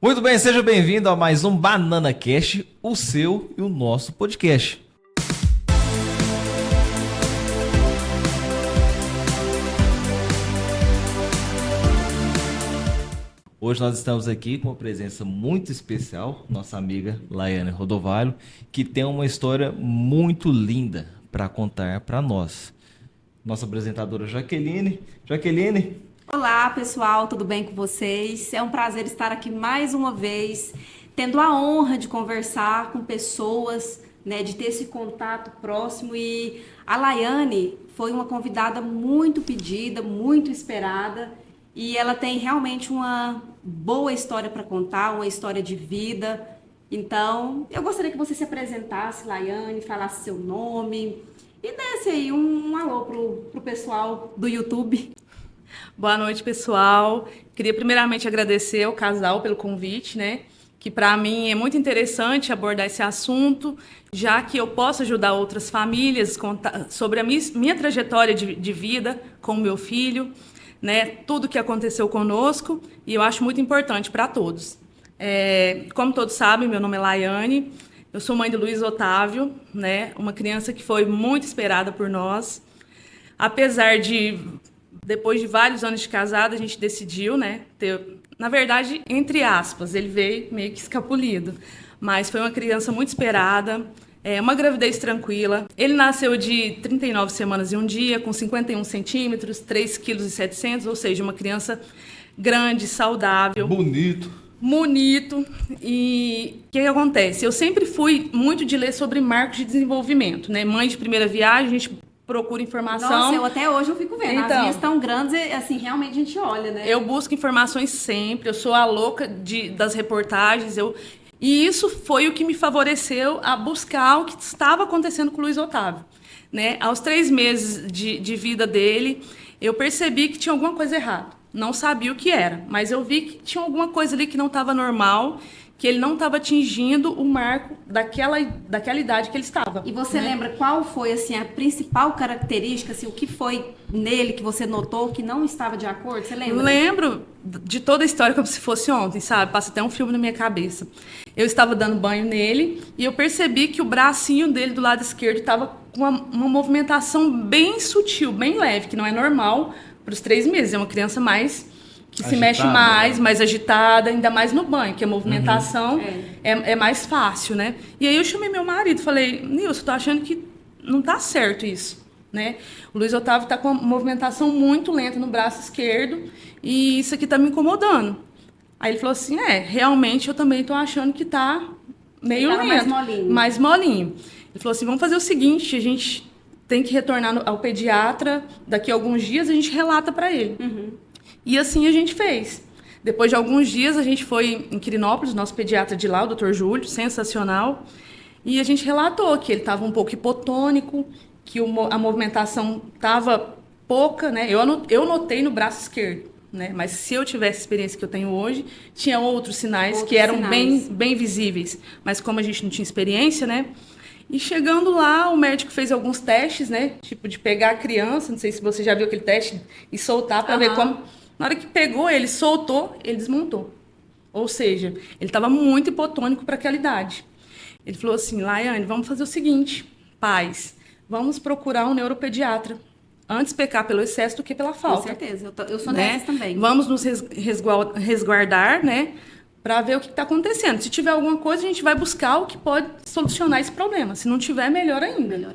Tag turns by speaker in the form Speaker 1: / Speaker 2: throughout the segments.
Speaker 1: Muito bem, seja bem-vindo a mais um Banana Cast, o seu e o nosso podcast. Hoje nós estamos aqui com uma presença muito especial, nossa amiga Laiane Rodovalho, que tem uma história muito linda para contar para nós. Nossa apresentadora Jaqueline. Jaqueline.
Speaker 2: Olá, pessoal, tudo bem com vocês? É um prazer estar aqui mais uma vez, tendo a honra de conversar com pessoas, né, de ter esse contato próximo. E a Laiane foi uma convidada muito pedida, muito esperada, e ela tem realmente uma boa história para contar, uma história de vida. Então, eu gostaria que você se apresentasse, Laiane, falasse seu nome e desse aí um alô pro pessoal do YouTube.
Speaker 3: Boa noite, pessoal. Queria primeiramente agradecer ao casal pelo convite, né? Que para mim é muito interessante abordar esse assunto, já que eu posso ajudar outras famílias sobre a minha trajetória de vida com o meu filho, né? Tudo que aconteceu conosco, e eu acho muito importante para todos. Como todos sabem, meu nome é Laiane, eu sou mãe de Luiz Otávio, né? Uma criança que foi muito esperada por nós. Apesar de, depois de vários anos de casada, a gente decidiu, né, ter, na verdade, entre aspas, ele veio meio que escapulido, mas foi uma criança muito esperada, uma gravidez tranquila. Ele nasceu de 39 semanas e um dia, com 51 centímetros, 3,7 kg, ou seja, uma criança grande, saudável. Bonito. E o que acontece? Eu sempre fui muito de ler sobre marcos de desenvolvimento, né? Mãe de primeira viagem, a gente procura informação.
Speaker 2: Nossa, até hoje eu fico vendo.
Speaker 3: Então,
Speaker 2: as minhas tão grandes, assim, realmente a gente olha, né?
Speaker 3: Eu busco informações sempre, eu sou a louca das reportagens, e isso foi o que me favoreceu a buscar o que estava acontecendo com o Luiz Otávio, né? Aos 3 meses de vida dele, eu percebi que tinha alguma coisa errada. Não sabia o que era, mas eu vi que tinha alguma coisa ali que não estava normal, que ele não estava atingindo o marco daquela idade que ele estava.
Speaker 2: E você lembra qual foi, assim, a principal característica, assim, o que foi nele que você notou que não estava de acordo? Você lembra?
Speaker 3: Lembro de toda a história como se fosse ontem, sabe? Passa até um filme na minha cabeça. Eu estava dando banho nele e eu percebi que o bracinho dele do lado esquerdo estava com uma movimentação bem sutil, bem leve, que não é normal para os 3 meses. É uma criança mais que agitada, se mexe mais agitada, ainda mais no banho, que a movimentação é mais fácil, né? E aí eu chamei meu marido, falei, Nilson, tô achando que não tá certo isso, né? O Luiz Otávio tá com uma movimentação muito lenta no braço esquerdo e isso aqui tá me incomodando. Aí ele falou assim, realmente eu também tô achando que tá meio lento. Mais molinho. Ele falou assim, vamos fazer o seguinte, a gente tem que retornar ao pediatra, daqui a alguns dias a gente relata para ele. E assim a gente fez. Depois de alguns dias, a gente foi em Quirinópolis, nosso pediatra de lá, o Dr. Júlio, sensacional, e a gente relatou que ele estava um pouco hipotônico, que a movimentação estava pouca, né? Eu notei no braço esquerdo, né? Mas se eu tivesse a experiência que eu tenho hoje, tinha outros sinais que eram bem visíveis. Mas como a gente não tinha experiência, né? E chegando lá, o médico fez alguns testes, né? Tipo, de pegar a criança, não sei se você já viu aquele teste, e soltar para ver como... Na hora que pegou, ele soltou, ele desmontou. Ou seja, ele estava muito hipotônico para aquela idade. Ele falou assim, Laiane, vamos fazer o seguinte, pais, vamos procurar um neuropediatra. Antes pecar pelo excesso do que pela falta.
Speaker 2: Com certeza, eu sou dessas também.
Speaker 3: Vamos nos resguardar, né? Para ver o que está acontecendo. Se tiver alguma coisa, a gente vai buscar o que pode solucionar esse problema. Se não tiver, melhor ainda.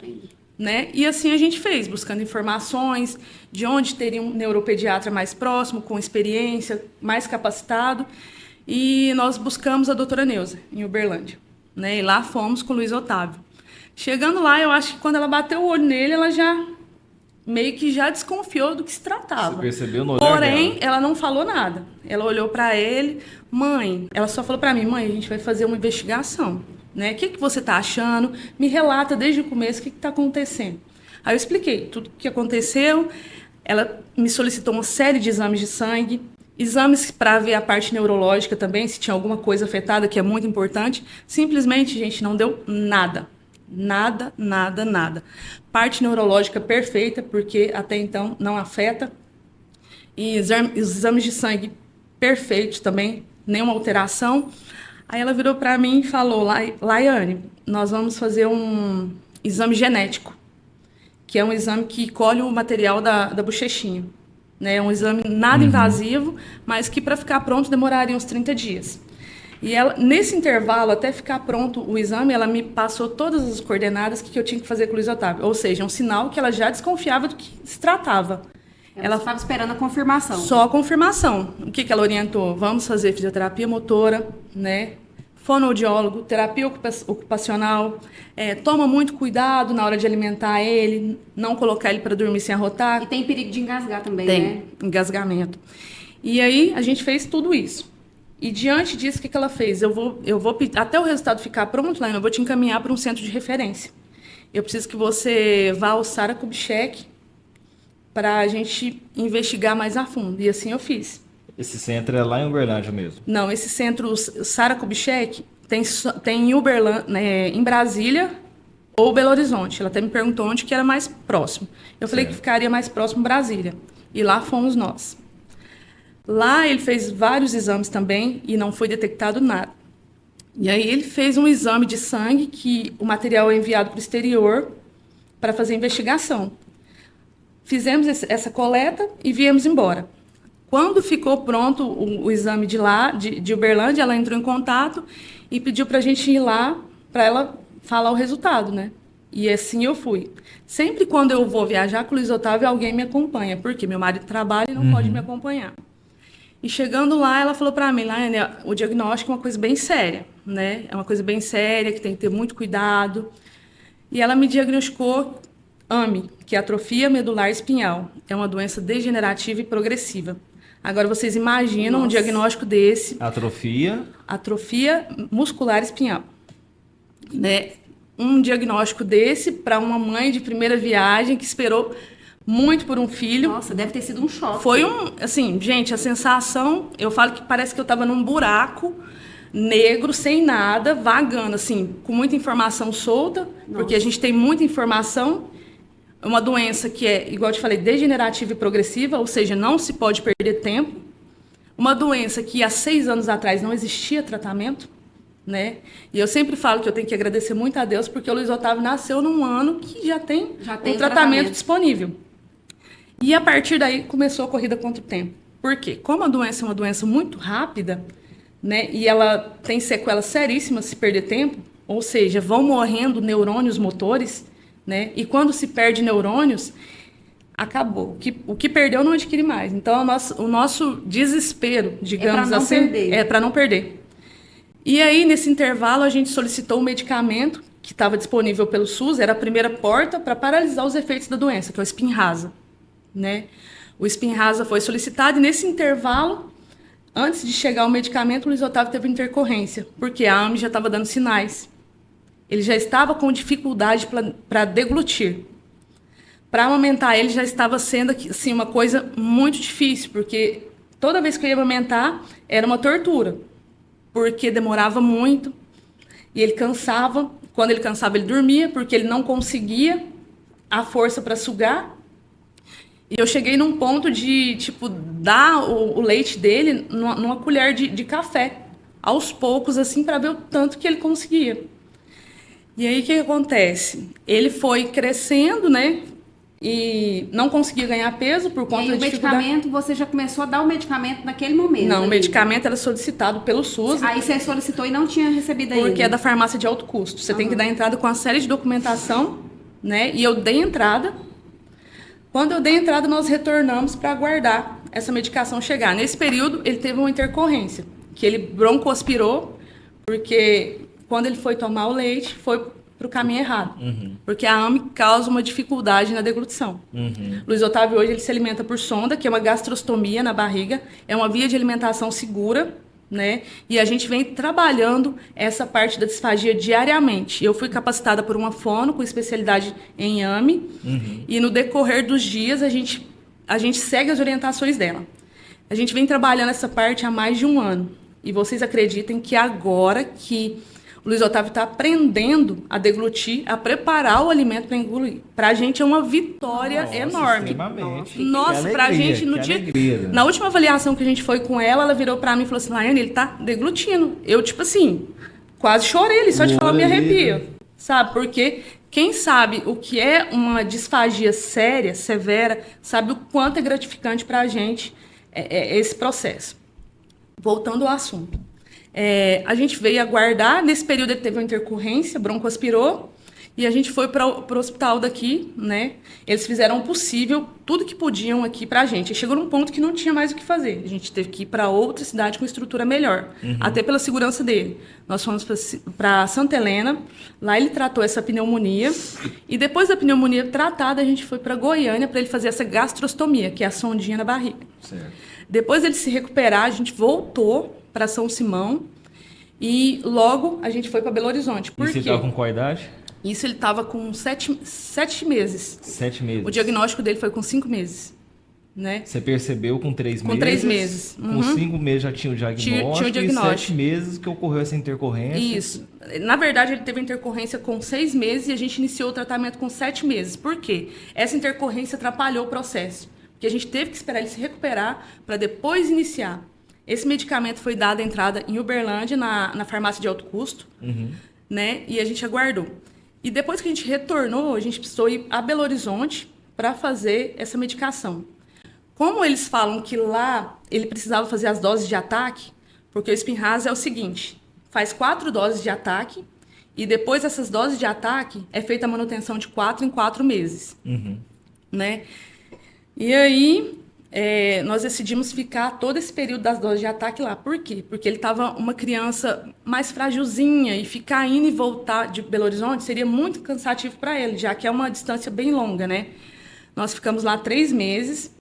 Speaker 3: Né? E assim a gente fez, buscando informações de onde teria um neuropediatra mais próximo, com experiência, mais capacitado. E nós buscamos a doutora Neuza, em Uberlândia. Né? E lá fomos com o Luiz Otávio. Chegando lá, eu acho que quando ela bateu o olho nele, ela já meio que já desconfiou do que se tratava.
Speaker 1: Você percebeu no olhar
Speaker 3: Porém,
Speaker 1: dela?
Speaker 3: ela não falou nada. Ela olhou para ele, mãe, ela só falou para mim, mãe, a gente vai fazer uma investigação. Né? O que você está achando? Me relata desde o começo o que está acontecendo. Aí eu expliquei tudo o que aconteceu. Ela me solicitou uma série de exames de sangue, exames para ver a parte neurológica também, se tinha alguma coisa afetada, que é muito importante. Simplesmente, gente, não deu nada. Nada. Parte neurológica perfeita, porque até então não afeta. E os exames de sangue perfeitos também, nenhuma alteração. Aí ela virou para mim e falou, Laiane, nós vamos fazer um exame genético, que é um exame que colhe o material da bochechinha. Né? É um exame nada invasivo, mas que para ficar pronto demoraria uns 30 dias. E ela, nesse intervalo, até ficar pronto o exame, ela me passou todas as coordenadas que eu tinha que fazer com o Luiz Otávio. Ou seja, um sinal que ela já desconfiava do que se tratava.
Speaker 2: Ela estava esperando a confirmação.
Speaker 3: Só a confirmação. O que ela orientou? Vamos fazer fisioterapia motora, né? Fonoaudiólogo, terapia ocupacional, toma muito cuidado na hora de alimentar ele, não colocar ele para dormir sem arrotar.
Speaker 2: E tem perigo de engasgar também,
Speaker 3: tem,
Speaker 2: né?
Speaker 3: Engasgamento. E aí a gente fez tudo isso. E diante disso, o que ela fez? Eu vou até o resultado ficar pronto, Laine, eu vou te encaminhar para um centro de referência. Eu preciso que você vá ao Sara Kubitschek para a gente investigar mais a fundo. E assim eu fiz.
Speaker 1: Esse centro é lá em Uberlândia mesmo?
Speaker 3: Não, esse centro, Sara Kubitschek, tem em Uberlândia, né, em Brasília ou Belo Horizonte. Ela até me perguntou onde que era mais próximo. Eu falei que ficaria mais próximo Brasília. E lá fomos nós. Lá ele fez vários exames também e não foi detectado nada. E aí ele fez um exame de sangue que o material é enviado para o exterior para fazer investigação. Fizemos essa coleta e viemos embora. Quando ficou pronto o exame de lá, de Uberlândia, ela entrou em contato e pediu para a gente ir lá para ela falar o resultado, né? E assim eu fui. Sempre quando eu vou viajar com o Luiz Otávio, alguém me acompanha, porque meu marido trabalha e não pode me acompanhar. E chegando lá, ela falou para mim, Laiane, o diagnóstico é uma coisa bem séria, né? É uma coisa bem séria, que tem que ter muito cuidado. E ela me diagnosticou AME, que é atrofia medular espinhal. É uma doença degenerativa e progressiva. Agora, vocês imaginam um diagnóstico desse...
Speaker 1: Atrofia?
Speaker 3: Atrofia muscular espinhal. Né? Um diagnóstico desse para uma mãe de primeira viagem que esperou muito por um filho.
Speaker 2: Nossa, deve ter sido um choque.
Speaker 3: Foi assim, gente, a sensação, eu falo que parece que eu estava num buraco negro, sem nada, vagando, assim, com muita informação solta, porque a gente tem muita informação. Uma doença que é, igual eu te falei, degenerativa e progressiva, ou seja, não se pode perder tempo. Uma doença que há 6 anos atrás não existia tratamento, né? E eu sempre falo que eu tenho que agradecer muito a Deus, porque o Luiz Otávio nasceu num ano que já tem um tratamento disponível. E a partir daí começou a corrida contra o tempo. Por quê? Como a doença é uma doença muito rápida, né? E ela tem sequelas seríssimas se perder tempo, ou seja, vão morrendo neurônios motores, né? E quando se perde neurônios, acabou. O que perdeu não adquire mais. Então, o nosso desespero, digamos assim, é para não perder. E aí, nesse intervalo, a gente solicitou um medicamento que estava disponível pelo SUS, era a primeira porta para paralisar os efeitos da doença, que é o Spinraza, né? O Spinraza foi solicitado e, nesse intervalo, antes de chegar o medicamento, o Luiz Otávio teve intercorrência, porque a AME já estava dando sinais. Ele já estava com dificuldade para deglutir. Para amamentar ele já estava sendo assim, uma coisa muito difícil, porque toda vez que eu ia amamentar era uma tortura, porque demorava muito e ele cansava. Quando ele cansava, ele dormia, porque ele não conseguia a força para sugar. E eu cheguei num ponto de, tipo, dar o leite dele numa colher de café, aos poucos, assim, para ver o tanto que ele conseguia. E aí, o que acontece? Ele foi crescendo, né? E não conseguia ganhar peso por conta da dificuldade.
Speaker 2: O medicamento, você já começou a dar o medicamento naquele momento?
Speaker 3: Não, o medicamento era solicitado pelo SUS.
Speaker 2: Aí você solicitou e não tinha recebido ainda?
Speaker 3: Porque é da farmácia de alto custo. Você tem que dar entrada com uma série de documentação, né? E eu dei entrada. Quando eu dei entrada, nós retornamos para aguardar essa medicação chegar. Nesse período, ele teve uma intercorrência, que ele broncoaspirou, porque quando ele foi tomar o leite, foi para o caminho errado. Porque a AME causa uma dificuldade na deglutição. Luiz Otávio hoje ele se alimenta por sonda, que é uma gastrostomia na barriga, é uma via de alimentação segura, né? E a gente vem trabalhando essa parte da disfagia diariamente. Eu fui capacitada por uma fono com especialidade em AME, e no decorrer dos dias a gente segue as orientações dela. A gente vem trabalhando essa parte há mais de 1 ano. E vocês acreditem que agora que O Luiz Otávio está aprendendo a deglutir, a preparar o alimento para engolir. Para a gente é uma vitória enorme.
Speaker 1: Extremamente.
Speaker 3: Nossa, para a gente no dia...
Speaker 1: Alegria.
Speaker 3: Na última avaliação que a gente foi com ela virou para mim e falou assim, Laiane, ele tá deglutindo. Eu, tipo assim, quase chorei ali, só de falar me arrepio. Sabe, porque quem sabe o que é uma disfagia séria, severa, sabe o quanto é gratificante para a gente esse processo. Voltando ao assunto. A gente veio aguardar, nesse período ele teve uma intercorrência, broncoaspirou, e a gente foi para o hospital daqui, né? Eles fizeram o possível, tudo que podiam aqui para a gente. E chegou num ponto que não tinha mais o que fazer. A gente teve que ir para outra cidade com estrutura melhor, até pela segurança dele. Nós fomos para Santa Helena, lá ele tratou essa pneumonia, e depois da pneumonia tratada, a gente foi para Goiânia para ele fazer essa gastrostomia, que é a sondinha na barriga.
Speaker 1: Certo.
Speaker 3: Depois dele se recuperar, a gente voltou para São Simão e logo a gente foi para Belo Horizonte. Por
Speaker 1: E você
Speaker 3: quê?
Speaker 1: estava com qual idade?
Speaker 3: Isso ele estava com 7 meses.
Speaker 1: 7 meses.
Speaker 3: O diagnóstico dele foi com 5 meses. Né?
Speaker 1: Você percebeu com 3 meses?
Speaker 3: Com 3 meses.
Speaker 1: Com 5 meses já tinha o diagnóstico.
Speaker 3: Tinha o diagnóstico.
Speaker 1: E 7 meses que ocorreu essa intercorrência.
Speaker 3: Isso. Na verdade, ele teve intercorrência com 6 meses e a gente iniciou o tratamento com 7 meses. Por quê? Essa intercorrência atrapalhou o processo. Porque a gente teve que esperar ele se recuperar para depois iniciar. Esse medicamento foi dado à entrada em Uberlândia, na farmácia de alto custo, né? E a gente aguardou. E depois que a gente retornou, a gente precisou ir a Belo Horizonte para fazer essa medicação. Como eles falam que lá ele precisava fazer as doses de ataque, porque o Spinraza é o seguinte, faz 4 doses de ataque e depois dessas doses de ataque é feita a manutenção de 4 em 4 meses. Né? E aí nós decidimos ficar todo esse período das doses de ataque lá. Por quê? Porque ele estava uma criança mais frágilzinha e ficar indo e voltar de Belo Horizonte seria muito cansativo para ele, já que é uma distância bem longa, né? Nós ficamos lá 3 meses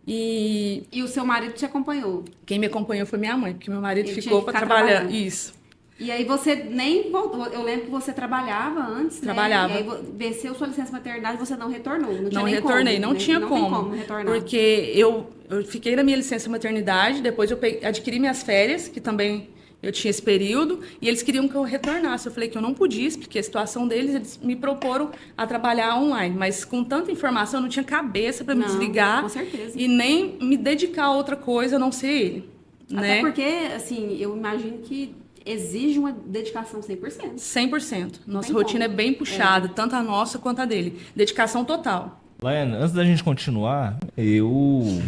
Speaker 3: e
Speaker 2: o seu marido te acompanhou?
Speaker 3: Quem me acompanhou foi minha mãe, porque meu marido
Speaker 2: Ele
Speaker 3: ficou para trabalhar.
Speaker 2: trabalhando.
Speaker 3: Isso.
Speaker 2: E aí você nem voltou. Eu lembro que você trabalhava antes,
Speaker 3: Trabalhava.
Speaker 2: né? E aí venceu sua licença maternidade e você não retornou. Não tinha
Speaker 3: Não
Speaker 2: nem
Speaker 3: retornei,
Speaker 2: como,
Speaker 3: não
Speaker 2: né?
Speaker 3: tinha
Speaker 2: não
Speaker 3: como.
Speaker 2: Tem como retornar.
Speaker 3: Porque eu fiquei na minha licença maternidade, depois eu adquiri minhas férias, que também eu tinha esse período, e eles queriam que eu retornasse. Eu falei que eu não podia, porque a situação deles, eles me proporam a trabalhar online. Mas com tanta informação, eu não tinha cabeça para me desligar
Speaker 2: com certeza.
Speaker 3: e nem me dedicar a outra coisa a não ser ele.
Speaker 2: Até
Speaker 3: né?
Speaker 2: porque, assim, eu imagino que exige uma dedicação 100%.
Speaker 3: 100%. Nossa
Speaker 2: Tem
Speaker 3: rotina
Speaker 2: como.
Speaker 3: é bem puxada, tanto a nossa quanto a dele. Dedicação total.
Speaker 1: Laiane, antes da gente continuar, eu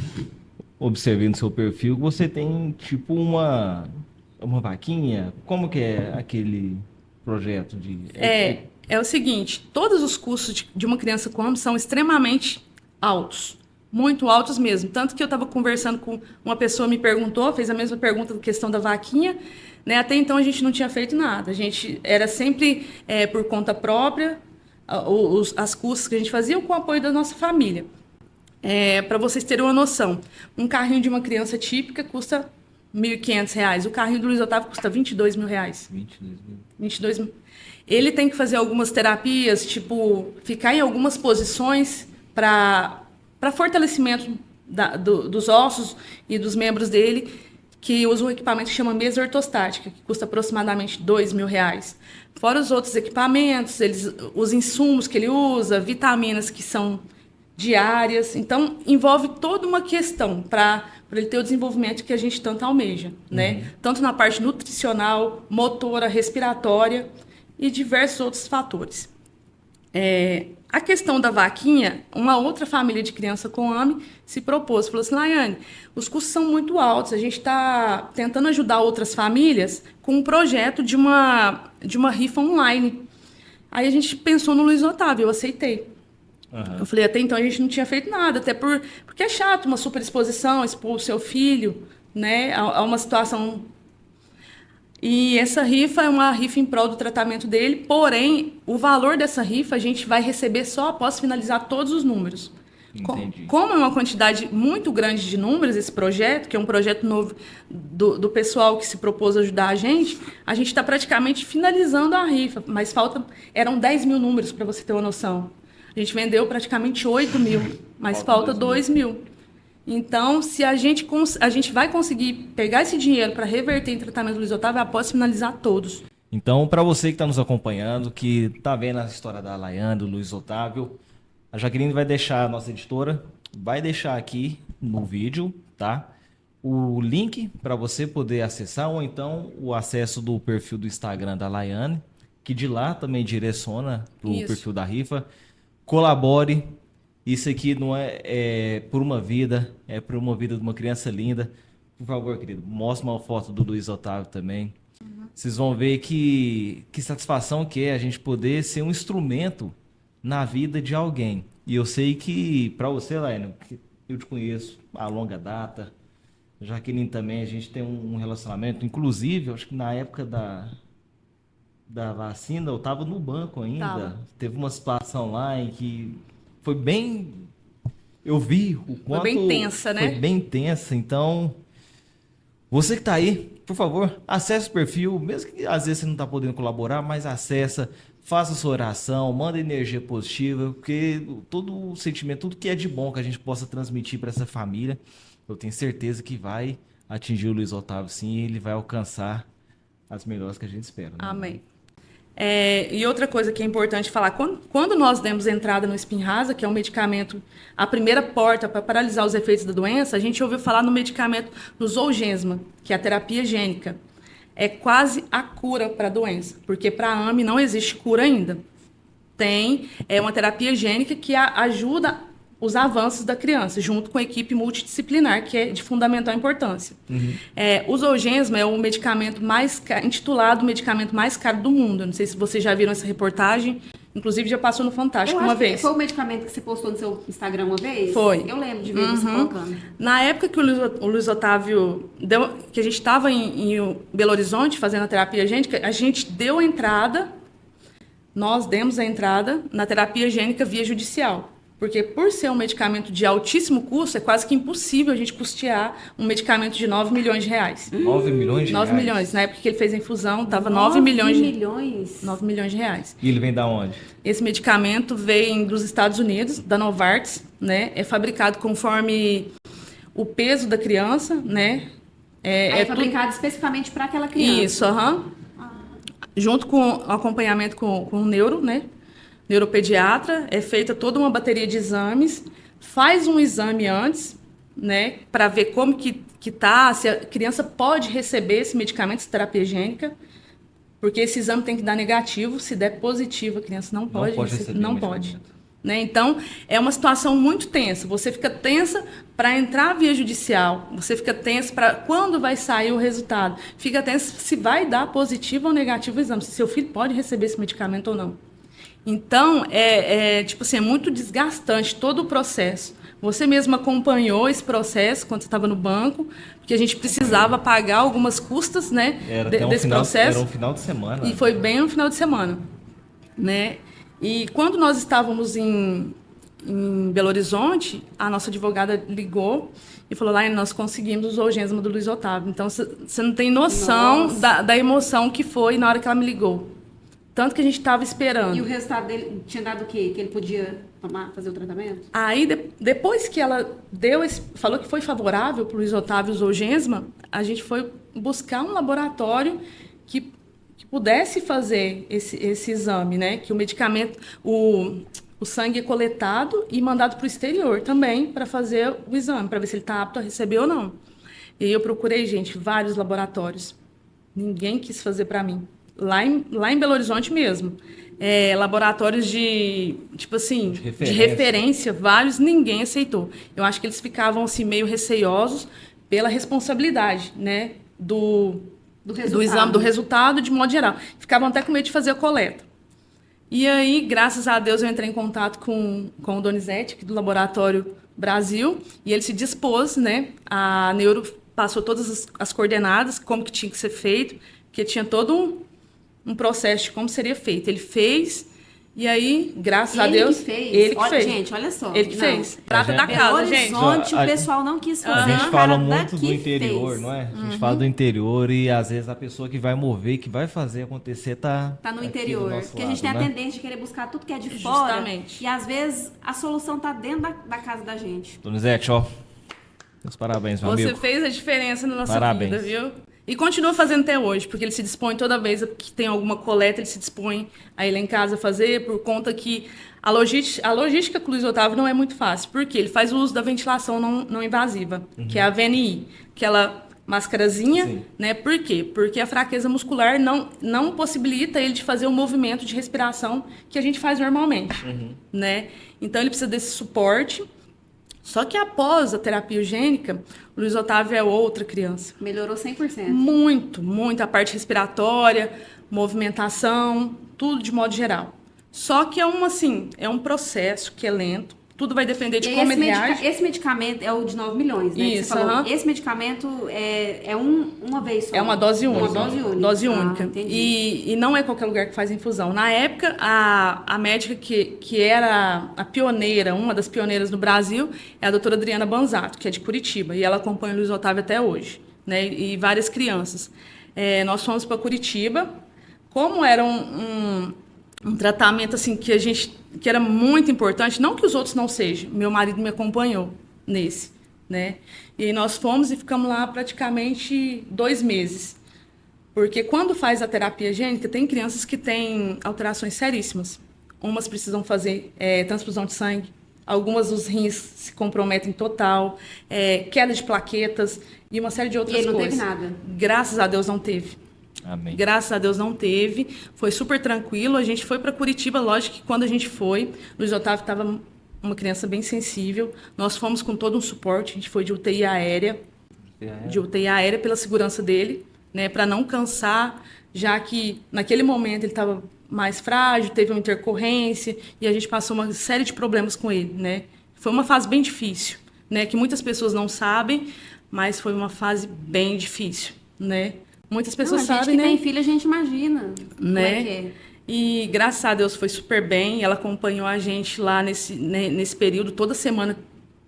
Speaker 1: observei no seu perfil que você tem tipo uma vaquinha. Como que é aquele projeto de...
Speaker 3: É o seguinte, todos os custos de uma criança com AME são extremamente altos. Muito altos mesmo. Tanto que eu estava conversando com uma pessoa, me perguntou, fez a mesma pergunta da questão da vaquinha, né? Até então a gente não tinha feito nada. A gente era sempre por conta própria, as custas que a gente fazia com o apoio da nossa família. Para vocês terem uma noção, um carrinho de uma criança típica custa R$ 1.500. O carrinho do Luiz Otávio custa R$22 mil. 22 mil. Ele tem que fazer algumas terapias, tipo, ficar em algumas posições para fortalecimento dos ossos e dos membros dele, que usa um equipamento que chama mesa ortostática, que custa aproximadamente R$2 mil. Fora os outros equipamentos, os insumos que ele usa, vitaminas que são diárias. Então, envolve toda uma questão para ele ter o desenvolvimento que a gente tanto almeja, né? Tanto na parte nutricional, motora, respiratória e diversos outros fatores. A questão da vaquinha, uma outra família de criança com AME se propôs, falou assim, Laiane, os custos são muito altos, a gente está tentando ajudar outras famílias com um projeto de uma rifa online. Aí a gente pensou no Luiz Otávio, eu aceitei. Eu falei, até então a gente não tinha feito nada, até porque é chato uma superexposição, expor o seu filho, né, a uma situação. E essa rifa é uma rifa em prol do tratamento dele, porém, o valor dessa rifa a gente vai receber só após finalizar todos os números.
Speaker 1: Entendi.
Speaker 3: Como é uma quantidade muito grande de números, esse projeto, que é um projeto novo do pessoal que se propôs ajudar a gente está praticamente finalizando a rifa, mas eram 10 mil números, para você ter uma noção. A gente vendeu praticamente 8 mil, mas falta 2 mil. Então, se a gente vai conseguir pegar esse dinheiro para reverter em tratamento do Luiz Otávio após finalizar todos.
Speaker 1: Então, para você que está nos acompanhando, que está vendo a história da Laiane, do Luiz Otávio, a Jaqueline vai deixar, a nossa editora, vai deixar aqui no vídeo, tá? O link para você poder acessar, ou então o acesso do perfil do Instagram da Laiane, que de lá também direciona para o perfil da rifa. Colabore. Isso aqui não é por uma vida, é por uma vida de uma criança linda. Por favor, querido, mostre uma foto do Luiz Otávio também. Vocês vão ver que satisfação que é a gente poder ser um instrumento na vida de alguém. E eu sei que, para você, Laiane, eu te conheço a longa data, Jaqueline também, a gente tem um relacionamento. Inclusive, eu acho que na época da vacina, eu estava no banco ainda. Tava. Teve uma situação lá em que foi bem... Eu vi o quanto...
Speaker 3: Foi bem tensa, né?
Speaker 1: Foi bem tensa. Então, você que está aí, por favor, acesse o perfil. Mesmo que às vezes você não está podendo colaborar, mas acessa, faça sua oração, manda energia positiva, porque todo o sentimento, tudo que é de bom que a gente possa transmitir para essa família, eu tenho certeza que vai atingir o Luiz Otávio, sim, e ele vai alcançar as melhores que a gente espera. Né?
Speaker 3: Amém. E outra coisa que é importante falar, quando nós demos entrada no Spinraza, que é um medicamento, a primeira porta para paralisar os efeitos da doença, a gente ouviu falar no medicamento, no Zolgensma, que é a terapia gênica. É quase a cura para a doença, porque para a AME não existe cura ainda. É uma terapia gênica que ajuda os avanços da criança, junto com a equipe multidisciplinar, que é de fundamental importância. O Zolgensma é o medicamento intitulado o medicamento mais caro do mundo. Não sei se vocês já viram essa reportagem, inclusive já passou no Fantástico uma vez.
Speaker 2: Foi o medicamento que você postou no seu Instagram uma vez?
Speaker 3: Foi.
Speaker 2: Eu lembro de ver você colocando.
Speaker 3: Na época que o Luiz Otávio, que a gente estava em Belo Horizonte fazendo a terapia gênica, a gente deu a entrada, nós demos a entrada na terapia gênica via judicial. Porque por ser um medicamento de altíssimo custo, é quase que impossível a gente custear um medicamento de 9 milhões de reais.
Speaker 1: 9 milhões de
Speaker 3: 9
Speaker 1: reais?
Speaker 3: milhões. Na época que ele fez a infusão, estava
Speaker 2: 9 milhões?
Speaker 3: 9 milhões de reais.
Speaker 1: E ele vem da onde?
Speaker 3: Esse medicamento vem dos Estados Unidos, da Novartis, né? É fabricado conforme o peso da criança, né?
Speaker 2: É fabricado especificamente para aquela criança?
Speaker 3: Isso, junto com o acompanhamento com o neuro, né? Neuropediatra, é feita toda uma bateria de exames, faz um exame antes, né, para ver como que tá, se a criança pode receber esse medicamento, essa terapia gênica, porque esse exame tem que dar negativo, se der positivo, a criança não pode receber, não pode. Né? Então, é uma situação muito tensa. Você fica tensa para entrar via judicial, você fica tensa para quando vai sair o resultado, fica tensa se vai dar positivo ou negativo o exame, se seu filho pode receber esse medicamento ou não. Então, tipo assim, é muito desgastante todo o processo. Você mesmo acompanhou esse processo quando você estava no banco, porque a gente precisava pagar algumas custas, né, desse processo.
Speaker 1: Era um final de semana.
Speaker 3: E foi bem no final de semana, né? E quando nós estávamos em Belo Horizonte, a nossa advogada ligou e falou: Laiane, nós conseguimos o Zolgensma do Luiz Otávio. Então, você não tem noção da emoção que foi na hora que ela me ligou. Tanto que a gente estava esperando.
Speaker 2: E o resultado dele tinha dado o quê? Que ele podia fazer o tratamento?
Speaker 3: Aí, depois que ela falou que foi favorável para o Luiz Otávio Zolgensma, a gente foi buscar um laboratório que pudesse fazer esse exame, né? Que o medicamento, o sangue é coletado e mandado para o exterior também para fazer o exame, para ver se ele está apto a receber ou não. E eu procurei, gente, vários laboratórios. Ninguém quis fazer para mim. Lá em Belo Horizonte mesmo. Laboratórios de referência, vários, ninguém aceitou. Eu acho que eles ficavam assim, meio receiosos pela responsabilidade, né, do exame, do resultado, de modo geral. Ficavam até com medo de fazer a coleta. E aí, graças a Deus, eu entrei em contato com o Donizete, aqui do Laboratório Brasil, e ele se dispôs, né, a neuro passou todas as coordenadas, como que tinha que ser feito, porque tinha todo um processo de como seria feito. Ele fez, e aí, graças a Deus...
Speaker 2: Ele que fez. Gente, olha só.
Speaker 3: Ele que fez. Prata da casa, gente.
Speaker 2: Belo Horizonte, o pessoal não quis fazer.
Speaker 1: A gente fala muito do interior, não é? A gente fala do interior e, às vezes, a pessoa que vai mover, que vai fazer acontecer, tá
Speaker 2: no interior. Porque a gente tem a tendência de querer buscar tudo que é de fora.
Speaker 3: Justamente.
Speaker 2: E, às vezes, a solução tá dentro da casa da gente.
Speaker 1: Donizete, ó. Meus parabéns, meu amigo.
Speaker 3: Você fez a diferença na nossa vida, viu? E continua fazendo até hoje, porque ele se dispõe toda vez que tem alguma coleta, ele se dispõe a ir lá em casa fazer, por conta que a logística com o Luiz Otávio não é muito fácil, porque ele faz o uso da ventilação não invasiva, que é a VNI, aquela máscarazinha,
Speaker 1: Sim.
Speaker 3: né? Por quê? Porque a fraqueza muscular não possibilita ele de fazer o movimento de respiração que a gente faz normalmente, né? Então ele precisa desse suporte. Só que após a terapia eugênica, o Luiz Otávio é outra criança.
Speaker 2: Melhorou 100%.
Speaker 3: Muito a parte respiratória, movimentação, tudo de modo geral. Só que é um processo que é lento, tudo vai depender de
Speaker 2: E
Speaker 3: como ele age.
Speaker 2: esse medicamento é o de 9 milhões, né? que
Speaker 3: Isso,
Speaker 2: você falou.
Speaker 3: aham.
Speaker 2: Esse medicamento é uma vez só.
Speaker 3: É uma dose única.
Speaker 2: Uma dose única.
Speaker 3: Dose
Speaker 2: Ah,
Speaker 3: única.
Speaker 2: entendi.
Speaker 3: E não é qualquer lugar que faz infusão. Na época, a médica que era a pioneira, uma das pioneiras no Brasil, é a doutora Adriana Banzato, que é de Curitiba. E ela acompanha o Luiz Otávio até hoje, né? E várias crianças. Nós fomos para Curitiba. Como era um tratamento assim que era muito importante, não que os outros não sejam. Meu marido me acompanhou nesse, né? E nós fomos e ficamos lá praticamente 2 meses. Porque quando faz a terapia gênica, tem crianças que têm alterações seríssimas. Umas precisam fazer transfusão de sangue, algumas os rins se comprometem total, queda de plaquetas e uma série de outras
Speaker 2: E ele não
Speaker 3: coisas.
Speaker 2: teve nada?
Speaker 3: Graças a Deus não teve.
Speaker 1: Amém.
Speaker 3: Graças a Deus não teve. Foi super tranquilo. A gente foi para Curitiba, lógico que quando a gente foi, Luiz Otávio estava uma criança bem sensível. Nós fomos com todo um suporte. A gente foi de UTI aérea, pela segurança dele, né, para não cansar, já que naquele momento ele estava mais frágil, teve uma intercorrência e a gente passou uma série de problemas com ele, né? Foi uma fase bem difícil, né, que muitas pessoas não sabem, mas foi uma fase bem difícil, né? Muitas pessoas
Speaker 2: Não, a gente
Speaker 3: sabem,
Speaker 2: que
Speaker 3: né?
Speaker 2: tem filho, a gente imagina como é que é.
Speaker 3: E graças a Deus foi super bem. Ela acompanhou a gente lá nesse período. Toda semana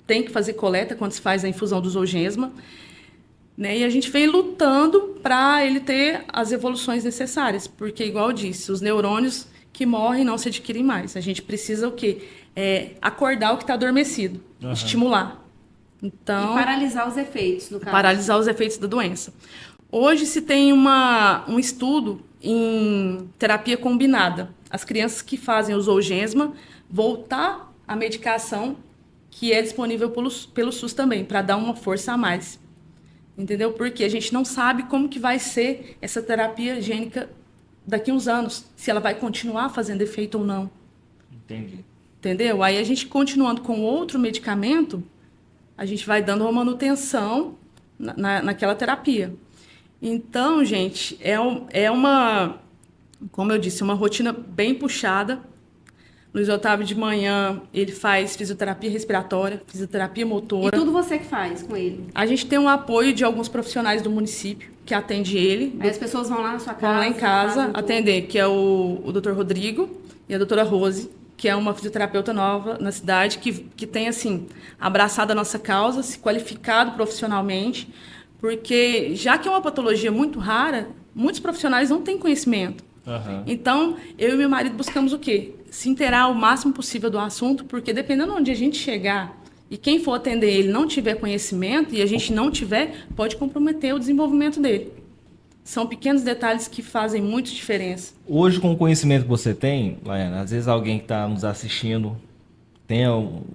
Speaker 3: tem que fazer coleta quando se faz a infusão do Zolgensma, né? E a gente vem lutando para ele ter as evoluções necessárias, porque igual eu disse, os neurônios que morrem não se adquirem mais. A gente precisa o quê? Acordar o que está adormecido, estimular. Então,
Speaker 2: E paralisar os efeitos, no caso.
Speaker 3: paralisar os efeitos da doença. Hoje se tem um estudo em terapia combinada. As crianças que fazem o Zolgensma, voltar à medicação que é disponível pelo SUS também, para dar uma força a mais. Entendeu? Porque a gente não sabe como que vai ser essa terapia gênica daqui a uns anos, se ela vai continuar fazendo efeito ou não.
Speaker 1: Entendi.
Speaker 3: Entendeu? Aí a gente continuando com outro medicamento, a gente vai dando uma manutenção naquela terapia. Então, gente, como eu disse, uma rotina bem puxada. Luiz Otávio de manhã, ele faz fisioterapia respiratória, fisioterapia
Speaker 2: E
Speaker 3: motora.
Speaker 2: tudo você que faz com ele.
Speaker 3: A gente tem um apoio de alguns profissionais do município que atende ele.
Speaker 2: Aí as pessoas vão lá na sua casa.
Speaker 3: Vão lá em casa
Speaker 2: fazem tudo.
Speaker 3: atender, que é o Dr. Rodrigo e a doutora Rose, que é uma fisioterapeuta nova na cidade, que tem, assim, abraçado a nossa causa, se qualificado profissionalmente, porque já que é uma patologia muito rara, muitos profissionais não têm conhecimento. Então, eu e meu marido buscamos o quê? Se inteirar o máximo possível do assunto, porque dependendo de onde a gente chegar e quem for atender ele não tiver conhecimento e a gente não tiver, pode comprometer o desenvolvimento dele. São pequenos detalhes que fazem muita diferença.
Speaker 1: Hoje, com o conhecimento que você tem, Laiana, às vezes alguém que está nos assistindo tem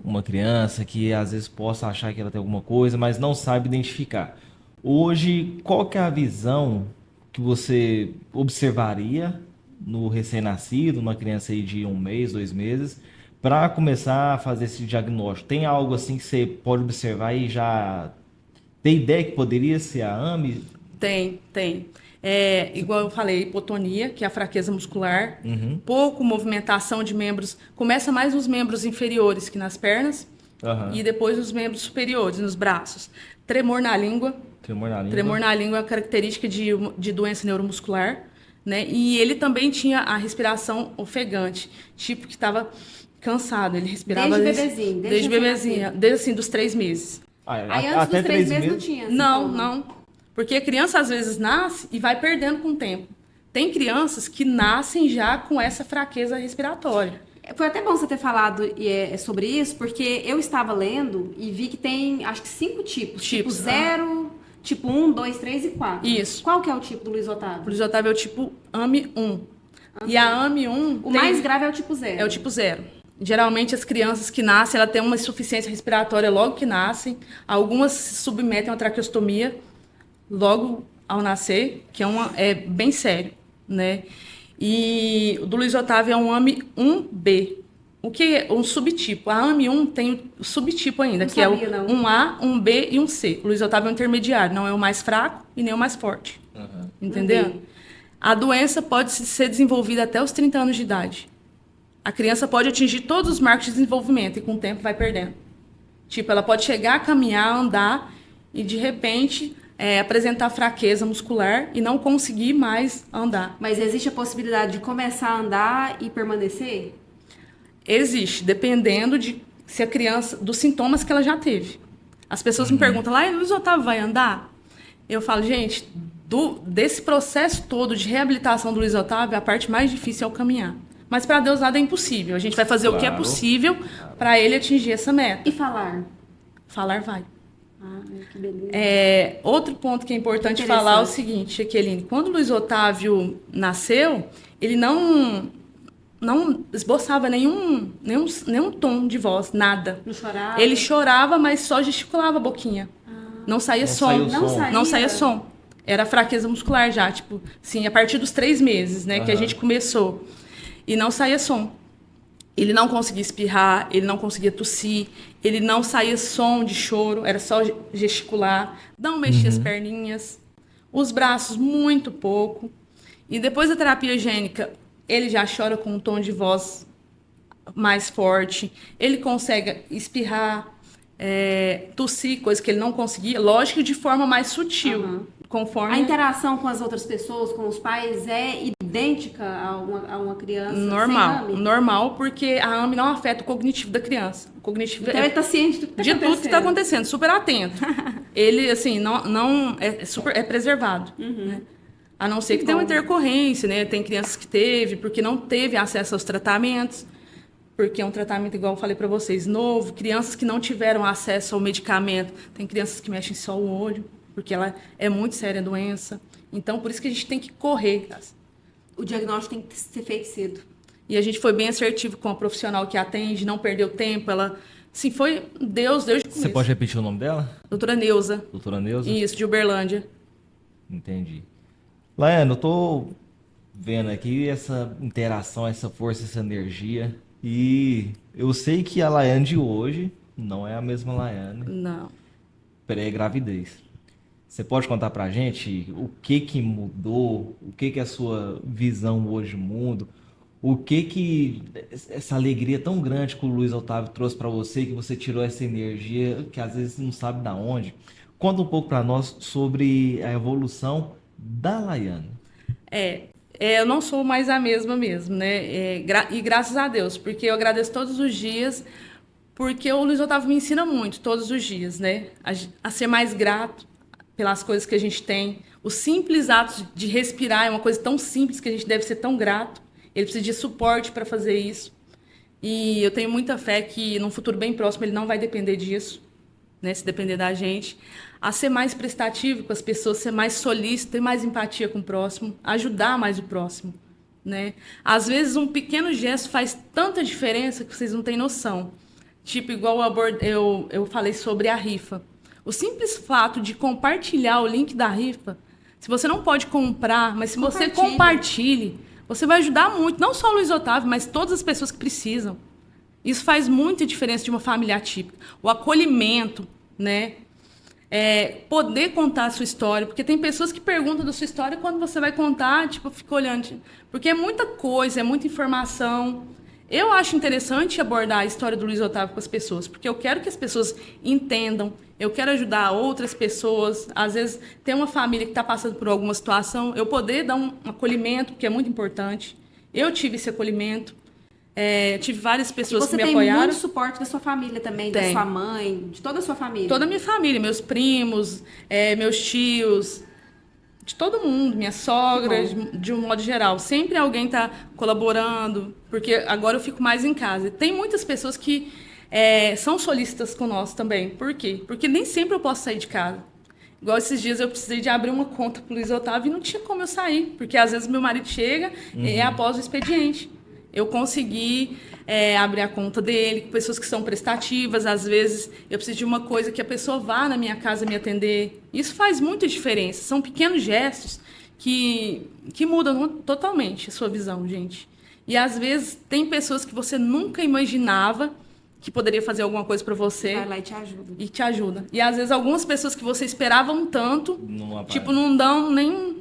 Speaker 1: uma criança que às vezes possa achar que ela tem alguma coisa, mas não sabe identificar. Hoje, qual que é a visão que você observaria no recém-nascido, uma criança aí de 1 mês, 2 meses, para começar a fazer esse diagnóstico? Tem algo assim que você pode observar e já ter ideia que poderia ser a AME?
Speaker 3: Tem. Igual eu falei, hipotonia, que é a fraqueza muscular,
Speaker 1: Uhum.
Speaker 3: pouco movimentação de membros, começa mais nos membros inferiores que nas pernas,
Speaker 1: Aham.
Speaker 3: e depois nos membros superiores, nos braços. Tremor na língua.
Speaker 1: Tremor na língua.
Speaker 3: Tremor na língua é uma característica de doença neuromuscular, né? E ele também tinha a respiração ofegante, tipo que estava cansado, ele respirava
Speaker 2: Desde bebezinho, desde
Speaker 3: bebezinho, desde assim dos 3 meses.
Speaker 2: Aí antes dos 3 meses não tinha. assim,
Speaker 3: Não. Porque a criança às vezes nasce e vai perdendo com o tempo. Tem crianças que nascem já com essa fraqueza respiratória.
Speaker 2: Foi até bom você ter falado sobre isso, porque eu estava lendo e vi que tem, acho que 5 tipos. Tipo
Speaker 3: Tipos,
Speaker 2: 0, Tipo 1, 2, 3 e 4.
Speaker 3: Isso.
Speaker 2: Qual que é o tipo do Luiz Otávio?
Speaker 3: O Luiz Otávio é o tipo AMI 1. E a AMI 1...
Speaker 2: O mais grave é o tipo 0.
Speaker 3: É o tipo 0. Geralmente, as crianças que nascem, ela tem uma insuficiência respiratória logo que nascem. Algumas se submetem a uma traqueostomia logo ao nascer, que é bem sério, né? E o do Luiz Otávio é um AMI 1B. O que é um subtipo? A AMI 1 tem o subtipo ainda,
Speaker 2: Não
Speaker 3: que
Speaker 2: sabia,
Speaker 3: é o
Speaker 2: não.
Speaker 3: 1A, 1B e 1C. O Luiz Otávio é um intermediário, não é o mais fraco e nem o mais forte. Entendeu?
Speaker 2: Entendi.
Speaker 3: A doença pode ser desenvolvida até os 30 anos de idade. A criança pode atingir todos os marcos de desenvolvimento e com o tempo vai perdendo. Tipo, ela pode chegar a caminhar, andar e de repente apresentar fraqueza muscular e não conseguir mais andar.
Speaker 2: Mas existe a possibilidade de começar a andar e permanecer?
Speaker 3: Existe, dependendo de se a criança, dos sintomas que ela já teve. As pessoas me perguntam, lá, Luiz Otávio vai andar? Eu falo, gente, desse processo todo de reabilitação do Luiz Otávio, a parte mais difícil é o caminhar. Mas para Deus nada é impossível. A gente vai fazer o que é possível para ele atingir essa meta.
Speaker 2: E falar?
Speaker 3: Falar vai.
Speaker 2: Ah, que beleza.
Speaker 3: Outro ponto que é importante falar é o seguinte, Jaqueline. Quando o Luiz Otávio nasceu, ele não esboçava nenhum tom de voz, nada.
Speaker 2: Não chorava?
Speaker 3: Ele chorava, mas só gesticulava a boquinha. Não saía som.
Speaker 1: saiu som.
Speaker 3: Não saía som. Era fraqueza muscular já, tipo, sim, a partir dos 3 meses, né, que a gente começou. E não saía som. Ele não conseguia espirrar, ele não conseguia tossir, ele não saía som de choro, era só gesticular, não mexia as perninhas, os braços muito pouco. E depois da terapia gênica, ele já chora com um tom de voz mais forte, ele consegue espirrar, tossir, coisa que ele não conseguia, lógico, de forma mais sutil, conforme...
Speaker 2: A interação com as outras pessoas, com os pais, é idêntica a uma criança
Speaker 3: normal,
Speaker 2: sem AMI?
Speaker 3: Normal, porque a AMI não afeta o cognitivo da criança. O cognitivo
Speaker 2: Então ele está ciente
Speaker 3: de tudo que está acontecendo, super atento. Ele, assim, não é preservado. Né? A não ser que tenha uma intercorrência, né? Tem crianças que teve, porque não teve acesso aos tratamentos, porque é um tratamento, igual eu falei para vocês, novo. Crianças que não tiveram acesso ao medicamento. Tem crianças que mexem só o olho, porque ela é muito séria a doença. Então, por isso que a gente tem que correr.
Speaker 2: O diagnóstico tem que ser feito cedo.
Speaker 3: E a gente foi bem assertivo com a profissional que atende, não perdeu tempo. Ela, assim, foi Deus desde o começo.
Speaker 1: Você pode repetir o nome dela?
Speaker 3: Doutora Neuza.
Speaker 1: Doutora Neuza?
Speaker 3: Isso, de Uberlândia.
Speaker 1: Entendi. Laiane, eu tô vendo aqui essa interação, essa força, essa energia. E eu sei que a Laiane de hoje não é a mesma Laiane
Speaker 3: Não.
Speaker 1: pré-gravidez. Você pode contar pra gente o que mudou, o que a sua visão hoje muda, o que essa alegria tão grande que o Luiz Otávio trouxe pra você, que você tirou essa energia que às vezes não sabe da onde. Conta um pouco pra nós sobre a evolução da Laiane.
Speaker 3: Eu não sou mais a mesma mesmo, né? E graças a Deus, porque eu agradeço todos os dias, porque o Luiz Otávio me ensina muito todos os dias, né? A ser mais grato pelas coisas que a gente tem. Os simples atos de respirar é uma coisa tão simples que a gente deve ser tão grato. Ele precisa de suporte para fazer isso. E eu tenho muita fé que, num futuro bem próximo, ele não vai depender disso, né? Se depender da gente. A ser mais prestativo com as pessoas, ser mais solícito, ter mais empatia com o próximo, ajudar mais o próximo, né? Às vezes, um pequeno gesto faz tanta diferença que vocês não têm noção. Tipo, igual eu falei sobre a rifa. O simples fato de compartilhar o link da rifa, se você não pode comprar, mas se você compartilhe, você vai ajudar muito, não só o Luiz Otávio, mas todas as pessoas que precisam. Isso faz muita diferença de uma família atípica. O acolhimento, né? Poder contar a sua história, porque tem pessoas que perguntam da sua história e quando você vai contar, tipo, fica olhando, porque é muita coisa, é muita informação. Eu acho interessante abordar a história do Luiz Otávio com as pessoas, porque eu quero que as pessoas entendam, eu quero ajudar outras pessoas. Às vezes tem uma família que está passando por alguma situação, eu poder dar um acolhimento, que é muito importante. Eu tive esse acolhimento, tive várias pessoas que me apoiaram.
Speaker 2: Você tem muito suporte da sua família também, da sua mãe, de toda a sua família?
Speaker 3: Toda a minha família, meus primos, meus tios, de todo mundo, minha sogra, de um modo geral. Sempre alguém está colaborando, porque agora eu fico mais em casa. Tem muitas pessoas que são solícitas com nós também. Por quê? Porque nem sempre eu posso sair de casa. Igual esses dias eu precisei de abrir uma conta pro Luiz Otávio e não tinha como eu sair, porque às vezes meu marido chega e é após o expediente. Eu consegui abrir a conta dele, com pessoas que são prestativas, às vezes eu preciso de uma coisa que a pessoa vá na minha casa me atender. Isso faz muita diferença, são pequenos gestos que mudam totalmente a sua visão, gente. E às vezes tem pessoas que você nunca imaginava que poderia fazer alguma coisa para você.
Speaker 2: Vai lá e te ajuda.
Speaker 3: E te ajuda. E às vezes algumas pessoas que você esperava um tanto,
Speaker 1: Não
Speaker 3: tipo, não dão nem...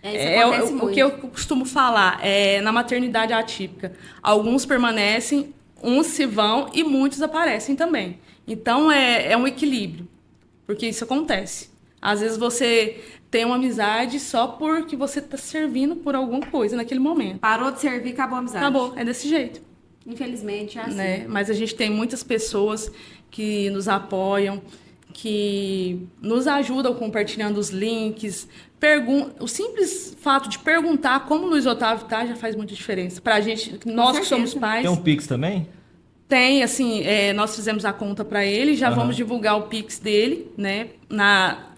Speaker 2: Isso acontece muito.
Speaker 3: O que eu costumo falar é na maternidade atípica. Alguns permanecem, uns se vão e muitos aparecem também. Então é um equilíbrio, porque isso acontece. Às vezes você tem uma amizade só porque você está servindo por alguma coisa naquele momento.
Speaker 2: Parou de servir, acabou a amizade.
Speaker 3: Acabou, é desse jeito.
Speaker 2: Infelizmente, é assim.
Speaker 3: Né? Mas a gente tem muitas pessoas que nos apoiam, que nos ajudam compartilhando os links. O simples fato de perguntar como o Luiz Otávio tá já faz muita diferença. Pra gente, nós que somos pais...
Speaker 1: Tem um Pix também?
Speaker 3: Tem, assim, nós fizemos a conta para ele, já vamos divulgar o Pix dele, né, na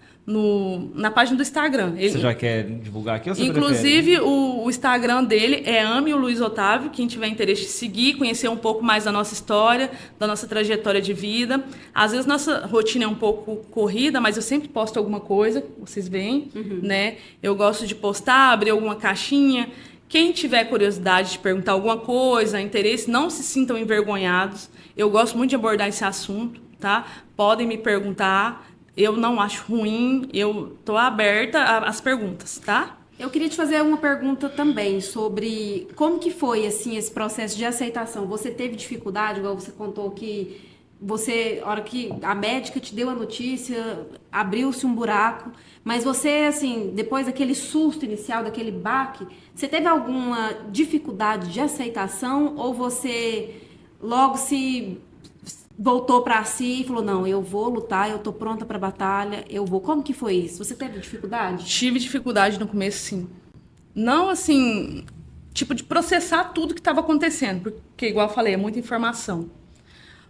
Speaker 3: página do Instagram.
Speaker 1: Você já quer divulgar aqui ou você
Speaker 3: Inclusive, o Instagram dele é Ame o Luiz Otávio. Quem tiver interesse de seguir, conhecer um pouco mais da nossa história, da nossa trajetória de vida. Às vezes, nossa rotina é um pouco corrida, mas eu sempre posto alguma coisa, vocês veem, né? Eu gosto de postar, abrir alguma caixinha. Quem tiver curiosidade de perguntar alguma coisa, interesse, não se sintam envergonhados. Eu gosto muito de abordar esse assunto, tá? Podem me perguntar. Eu não acho ruim, eu estou aberta às perguntas, tá?
Speaker 2: Eu queria te fazer uma pergunta também sobre como que foi assim esse processo de aceitação. Você teve dificuldade, igual você contou que você, a hora que a médica te deu a notícia, abriu-se um buraco, mas você, assim, depois daquele susto inicial, daquele baque, você teve alguma dificuldade de aceitação ou você logo se voltou para si e falou, não, eu vou lutar, eu tô pronta para batalha, eu vou. Como que foi isso? Você teve dificuldade?
Speaker 3: Tive dificuldade no começo, sim. Não, assim, tipo, de processar tudo que estava acontecendo, porque, igual eu falei, é muita informação.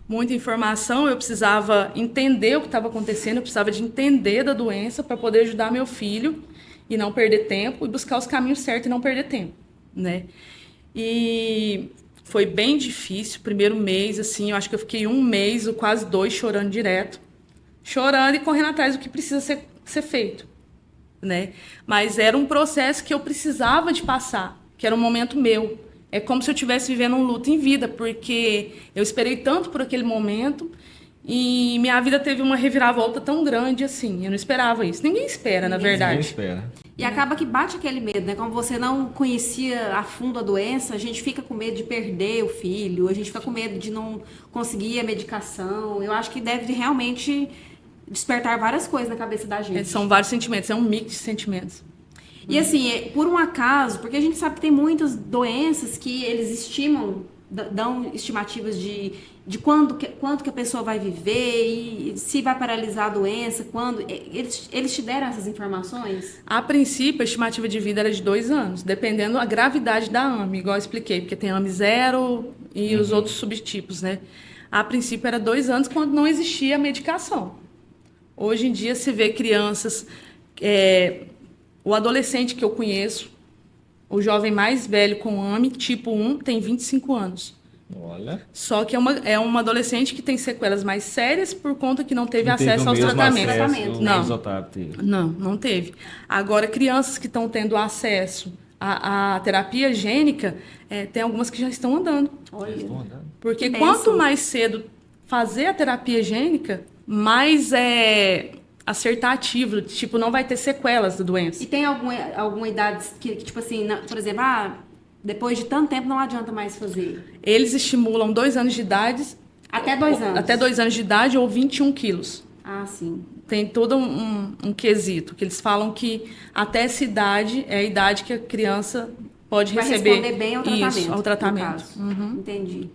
Speaker 3: Muita informação, eu precisava entender o que estava acontecendo, eu precisava de entender da doença para poder ajudar meu filho e não perder tempo, e buscar os caminhos certos e não perder tempo, né? E foi bem difícil, primeiro mês, assim, eu acho que eu fiquei 1 mês ou quase 2 chorando direto. Chorando e correndo atrás do que precisa ser feito, né? Mas era um processo que eu precisava de passar, que era um momento meu. É como se eu estivesse vivendo um luto em vida, porque eu esperei tanto por aquele momento e minha vida teve uma reviravolta tão grande assim. Eu não esperava isso. Ninguém espera, na verdade.
Speaker 1: Ninguém espera.
Speaker 2: E acaba que bate aquele medo, né? Como você não conhecia a fundo a doença, a gente fica com medo de perder o filho, a gente fica com medo de não conseguir a medicação. Eu acho que deve realmente despertar várias coisas na cabeça da gente.
Speaker 3: São vários sentimentos, é um mix de sentimentos.
Speaker 2: E assim, por um acaso, porque a gente sabe que tem muitas doenças que eles estimam, dão estimativas de quanto que a pessoa vai viver e se vai paralisar a doença, quando. Eles te deram essas informações?
Speaker 3: A princípio, a estimativa de vida era de 2 anos, dependendo da gravidade da AME, igual eu expliquei, porque tem AME 0 e os outros subtipos, né? A princípio era 2 anos quando não existia medicação. Hoje em dia se vê crianças... O adolescente que eu conheço, o jovem mais velho com AME, tipo 1, tem 25 anos.
Speaker 1: Olha.
Speaker 3: Só que é uma adolescente que tem sequelas mais sérias por conta que não teve
Speaker 1: Não
Speaker 3: acesso aos tratamentos. Não teve. Agora, crianças que estão tendo acesso à terapia gênica, tem algumas que já estão andando.
Speaker 2: Olha.
Speaker 3: Porque quanto mais cedo fazer a terapia gênica, mais acertativo, tipo, não vai ter sequelas da doença.
Speaker 2: E tem alguma idade que tipo assim, por exemplo, depois de tanto tempo não adianta mais fazer?
Speaker 3: Eles estimulam 2 anos de idade.
Speaker 2: Até 2 anos?
Speaker 3: Até 2 anos de idade ou 21 quilos.
Speaker 2: Ah, sim.
Speaker 3: Tem todo um quesito, que eles falam que até essa idade é a idade que a criança pode receber.
Speaker 2: Vai responder bem ao tratamento.
Speaker 3: Isso, ao tratamento.
Speaker 2: Entendi.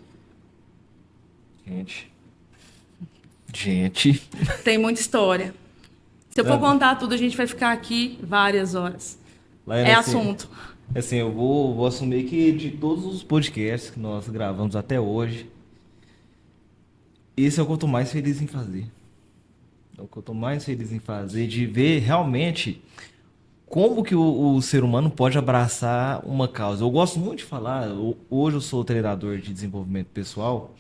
Speaker 1: Gente.
Speaker 3: Tem muita história. Se eu for contar tudo, a gente vai ficar aqui várias horas.
Speaker 1: Laiane,
Speaker 3: assunto.
Speaker 1: Assim, eu vou assumir que de todos os podcasts que nós gravamos até hoje, esse é o que eu tô mais feliz em fazer. É o que eu estou mais feliz em fazer, de ver realmente como que o ser humano pode abraçar uma causa. Eu gosto muito de falar, hoje eu sou treinador de desenvolvimento pessoal,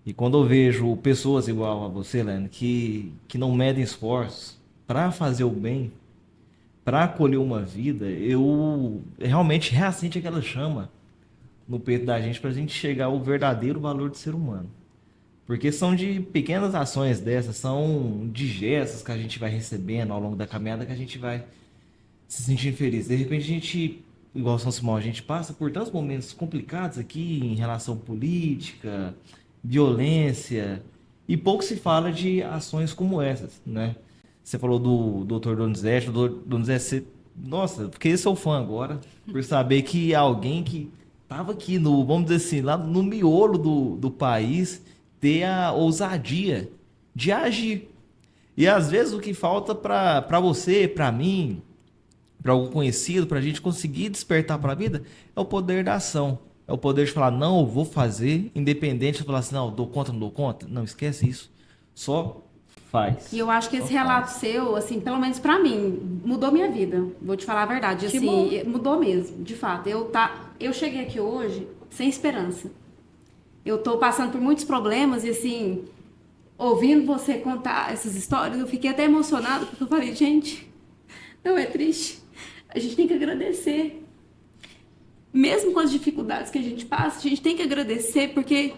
Speaker 1: e quando eu vejo pessoas igual a você, Lene, que não medem esforços para fazer o bem, para acolher uma vida, eu realmente reacende aquela chama no peito da gente para a gente chegar ao verdadeiro valor do ser humano. Porque são de pequenas ações dessas, são de gestos que a gente vai recebendo ao longo da caminhada que a gente vai se sentindo feliz. De repente a gente, igual São Simão, a gente passa por tantos momentos complicados aqui em relação política, violência, e pouco se fala de ações como essas, né? Você falou do Dr. Donizete, o Dr. Donizete, nossa, fiquei seu fã agora, por saber que alguém que estava aqui no, vamos dizer assim, lá no miolo do país, ter a ousadia de agir. E às vezes o que falta para você, para mim, para algum conhecido, para a gente conseguir despertar para a vida, é o poder da ação. É o poder de falar, não, eu vou fazer, independente de falar assim, não, dou conta, não dou conta. Não, esquece isso. Só faz.
Speaker 2: E eu acho que esse relato seu, assim, pelo menos pra mim, mudou minha vida. Vou te falar a verdade.
Speaker 3: Que
Speaker 2: Assim,
Speaker 3: bom.
Speaker 2: mudou mesmo, de fato. Eu cheguei aqui hoje sem esperança. Eu tô passando por muitos problemas e, assim, ouvindo você contar essas histórias, eu fiquei até emocionada, porque eu falei, gente, não é triste. A gente tem que agradecer. Mesmo com as dificuldades que a gente passa, a gente tem que agradecer, porque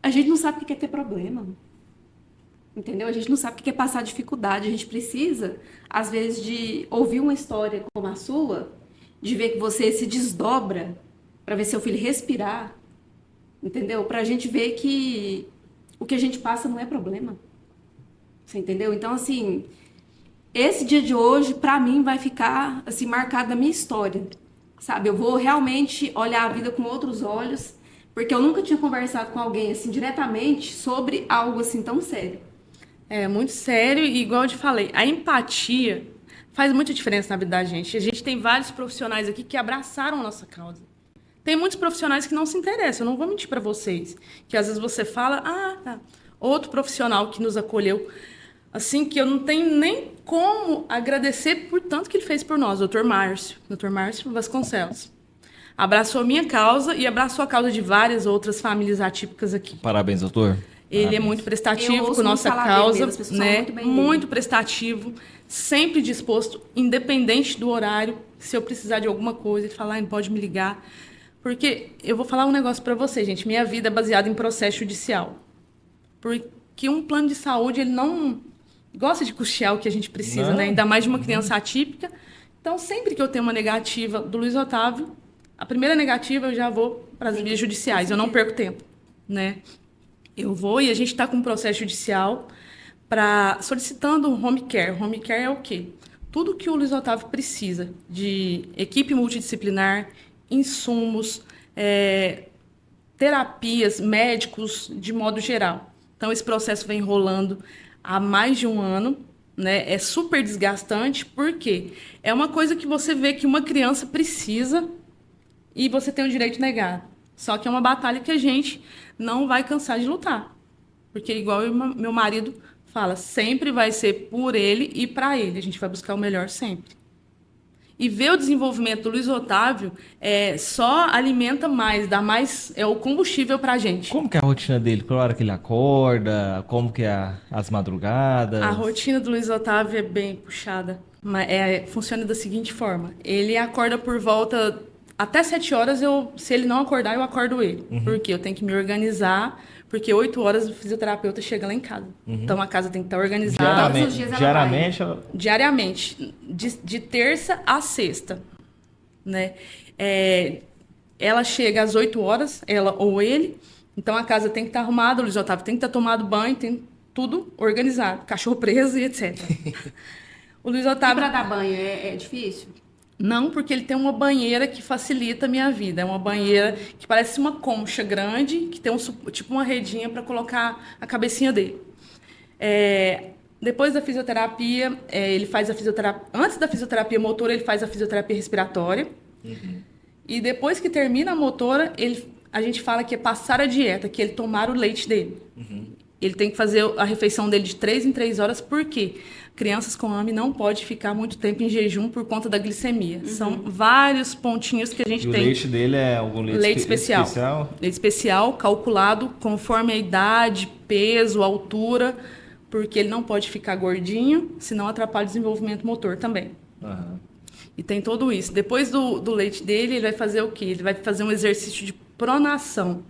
Speaker 2: a gente não sabe o que é ter problema. Entendeu? A gente não sabe o que é passar dificuldade. A gente precisa, às vezes, de ouvir uma história como a sua, de ver que você se desdobra para ver seu filho respirar, entendeu? Para a gente ver que o que a gente passa não é problema. Você entendeu? Então, assim, esse dia de hoje, para mim, vai ficar assim marcado na minha história, sabe? Eu vou realmente olhar a vida com outros olhos, porque eu nunca tinha conversado com alguém assim diretamente sobre algo assim tão sério.
Speaker 3: É muito sério e, igual eu te falei, a empatia faz muita diferença na vida da gente. A gente tem vários profissionais aqui que abraçaram a nossa causa. Tem muitos profissionais que não se interessam, eu não vou mentir para vocês. Que às vezes você fala, tá. Outro profissional que nos acolheu, assim, que eu não tenho nem como agradecer por tanto que ele fez por nós, Dr. Márcio Vasconcelos. Abraçou a minha causa e abraçou a causa de várias outras famílias atípicas aqui.
Speaker 1: Parabéns, doutor.
Speaker 3: Ele
Speaker 1: Parabéns.
Speaker 3: é muito
Speaker 2: Eu
Speaker 3: prestativo
Speaker 2: ouço
Speaker 3: com nossa
Speaker 2: muito falar dele
Speaker 3: causa,
Speaker 2: mesmo, as pessoas falam
Speaker 3: né?
Speaker 2: muito bem dele.
Speaker 3: Muito prestativo, sempre disposto, independente do horário. Se eu precisar de alguma coisa, ele fala, pode me ligar. Porque eu vou falar um negócio para você, gente. Minha vida é baseada em processo judicial. Porque um plano de saúde, ele não gosta de custear o que a gente precisa,
Speaker 1: Não.
Speaker 3: né? Ainda mais de uma criança atípica. Então, sempre que eu tenho uma negativa do Luiz Otávio, a primeira negativa eu já vou para as vias judiciais. Eu não perco tempo, né? Eu vou e a gente está com um processo judicial solicitando um home care. Home care é o quê? Tudo que o Luiz Otávio precisa de equipe multidisciplinar, insumos, terapias, médicos, de modo geral. Então, esse processo vem rolando há mais de um ano, né? É super desgastante, porque é uma coisa que você vê que uma criança precisa e você tem o direito negado. Só que é uma batalha que a gente não vai cansar de lutar. Porque, igual meu marido fala, sempre vai ser por ele e para ele. A gente vai buscar o melhor sempre. E ver o desenvolvimento do Luiz Otávio só alimenta mais, dá mais, é o combustível para a gente.
Speaker 1: Como que é a rotina dele? Qual hora que ele acorda? Como que é as madrugadas?
Speaker 3: A rotina do Luiz Otávio é bem puxada. Mas funciona da seguinte forma. Ele acorda por volta... Até 7 horas, se ele não acordar, eu acordo ele. Porque eu tenho que me organizar, porque 8 horas o fisioterapeuta chega lá em casa. Então, a casa tem que estar organizada.
Speaker 2: Todos os dias ela
Speaker 1: Diariamente,
Speaker 3: Diariamente, de terça a sexta, né? Ela chega às 8 horas, ela ou ele, então a casa tem que estar arrumada, o Luiz Otávio tem que estar tomado banho, tem tudo organizado, cachorro preso e etc. O Luiz
Speaker 2: E
Speaker 3: Otávio...
Speaker 2: pra dar banho é difícil?
Speaker 3: Não, porque ele tem uma banheira que facilita a minha vida. É uma banheira que parece uma concha grande, que tem tipo uma redinha para colocar a cabecinha dele. Depois da fisioterapia, ele faz a fisioterapia... Antes da fisioterapia motora, ele faz a fisioterapia respiratória. E depois que termina a motora, a gente fala que é passar a dieta, que é ele tomar o leite dele. Ele tem que fazer a refeição dele de 3 em 3 horas, por quê? Crianças com AME não pode ficar muito tempo em jejum por conta da glicemia. São vários pontinhos que a gente
Speaker 1: E
Speaker 3: tem.
Speaker 1: o leite dele é algum leite especial?
Speaker 3: Leite especial, calculado conforme a idade, peso, altura, porque ele não pode ficar gordinho, senão atrapalha o desenvolvimento motor também.
Speaker 1: Aham.
Speaker 3: E tem tudo isso. Depois do leite dele, ele vai fazer o quê? Ele vai fazer um exercício de pronação,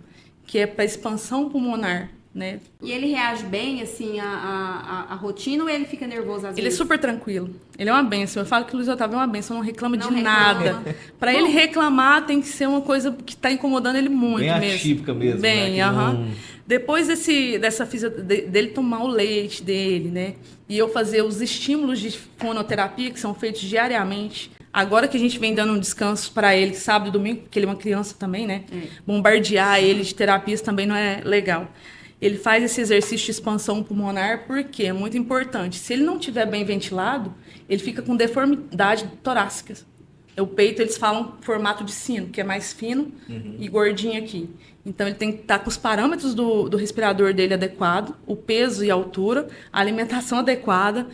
Speaker 3: que é para expansão pulmonar, né?
Speaker 2: E ele reage bem, assim, à rotina ou ele fica nervoso às
Speaker 3: Ele é
Speaker 2: vezes?
Speaker 3: super tranquilo. Ele é uma bênção. Eu falo que o Luiz Otávio é uma bênção, não reclama
Speaker 2: Não
Speaker 3: de
Speaker 2: reclama.
Speaker 3: nada. Para ele reclamar, tem que ser uma coisa que está incomodando ele muito
Speaker 1: Bem
Speaker 3: mesmo.
Speaker 1: atípica mesmo,
Speaker 3: Bem,
Speaker 1: né? Que
Speaker 3: aham.
Speaker 1: não-
Speaker 3: Depois dele tomar o leite dele, né? E eu fazer os estímulos de fonoterapia, que são feitos diariamente. Agora que a gente vem dando um descanso para ele, sábado e domingo, porque ele é uma criança também, né? Bombardear ele de terapias também não é legal. Ele faz esse exercício de expansão pulmonar porque é muito importante. Se ele não estiver bem ventilado, ele fica com deformidade torácica. O peito, eles falam formato de sino, que é mais fino e gordinho aqui. Então, ele tem que estar com os parâmetros do respirador dele adequado, o peso e a altura, a alimentação adequada,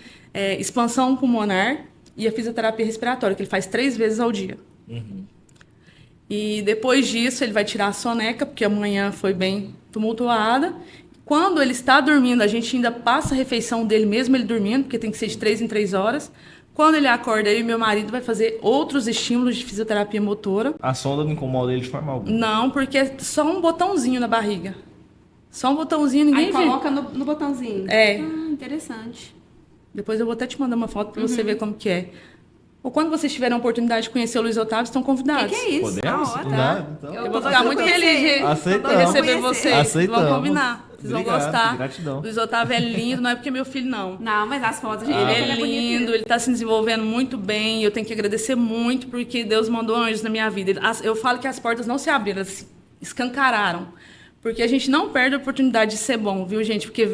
Speaker 3: expansão pulmonar e a fisioterapia respiratória, que ele faz 3 vezes ao dia. E depois disso, ele vai tirar a soneca, porque a manhã foi bem tumultuada. Quando ele está dormindo, a gente ainda passa a refeição dele mesmo ele dormindo, porque tem que ser de 3 em 3 horas. Quando ele acorda, eu e meu marido vai fazer outros estímulos de fisioterapia motora.
Speaker 1: A sonda não incomoda ele de forma alguma.
Speaker 3: Não, porque é só um botãozinho na barriga. Só um botãozinho, ninguém
Speaker 2: Aí
Speaker 3: vê.
Speaker 2: coloca no botãozinho.
Speaker 3: É.
Speaker 2: Ah, interessante.
Speaker 3: Depois eu vou até te mandar uma foto para você ver como que é. Ou quando vocês tiverem a oportunidade de conhecer o Luiz Otávio, estão
Speaker 2: O
Speaker 3: convidados.
Speaker 2: que é isso?
Speaker 1: Podemos?
Speaker 2: Ah, ó,
Speaker 1: Não, então.
Speaker 3: Eu vou ficar muito feliz de
Speaker 1: Aceitamos.
Speaker 3: receber
Speaker 2: Vamos
Speaker 3: vocês.
Speaker 1: Aceitamos.
Speaker 3: Vão combinar. Vocês
Speaker 1: Obrigado,
Speaker 3: vão gostar.
Speaker 1: gratidão.
Speaker 3: Luiz Otávio é lindo, não é porque é meu filho, não.
Speaker 2: Não, mas as fotos, gente,
Speaker 3: Ele
Speaker 2: ele
Speaker 3: é lindo, ele está se desenvolvendo muito bem. Eu tenho que agradecer muito porque Deus mandou anjos na minha vida. Eu falo que as portas não se abriram, elas se escancararam. Porque a gente não perde a oportunidade de ser bom, viu, gente? Porque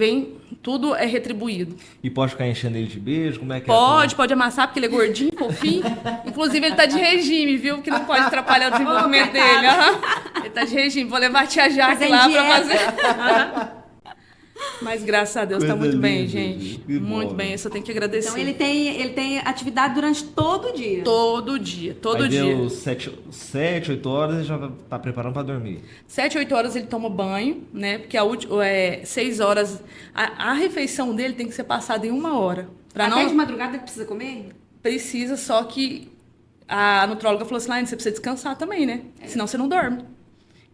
Speaker 3: tudo é retribuído.
Speaker 1: E pode ficar enchendo ele de beijo? Como é que
Speaker 3: Pode amassar, porque ele é gordinho, fofinho. Inclusive, ele tá de regime, viu? Que não pode atrapalhar o desenvolvimento dele. Aham. Ele tá de regime. Vou levar a tia Jaque
Speaker 2: Fazer
Speaker 3: lá
Speaker 2: dieta.
Speaker 3: pra fazer. Mas graças a Deus tá
Speaker 1: Coisa
Speaker 3: muito bem,
Speaker 1: linda,
Speaker 3: gente.
Speaker 1: que bom,
Speaker 3: Muito bem.
Speaker 1: né?
Speaker 3: Eu só tenho que agradecer.
Speaker 2: Então ele tem atividade durante todo o dia.
Speaker 3: Todo dia, todo
Speaker 1: Aí
Speaker 3: dia.
Speaker 1: deu 7, 8 horas e já tá preparando para dormir.
Speaker 3: 7, 8 horas ele toma banho, né? Porque 6 horas. A refeição dele tem que ser passada em 1 hora. Pra
Speaker 2: Até
Speaker 3: não
Speaker 2: de madrugada ele precisa comer?
Speaker 3: precisa, só que a nutróloga falou assim: Laine, você precisa descansar também, né? Senão você não dorme.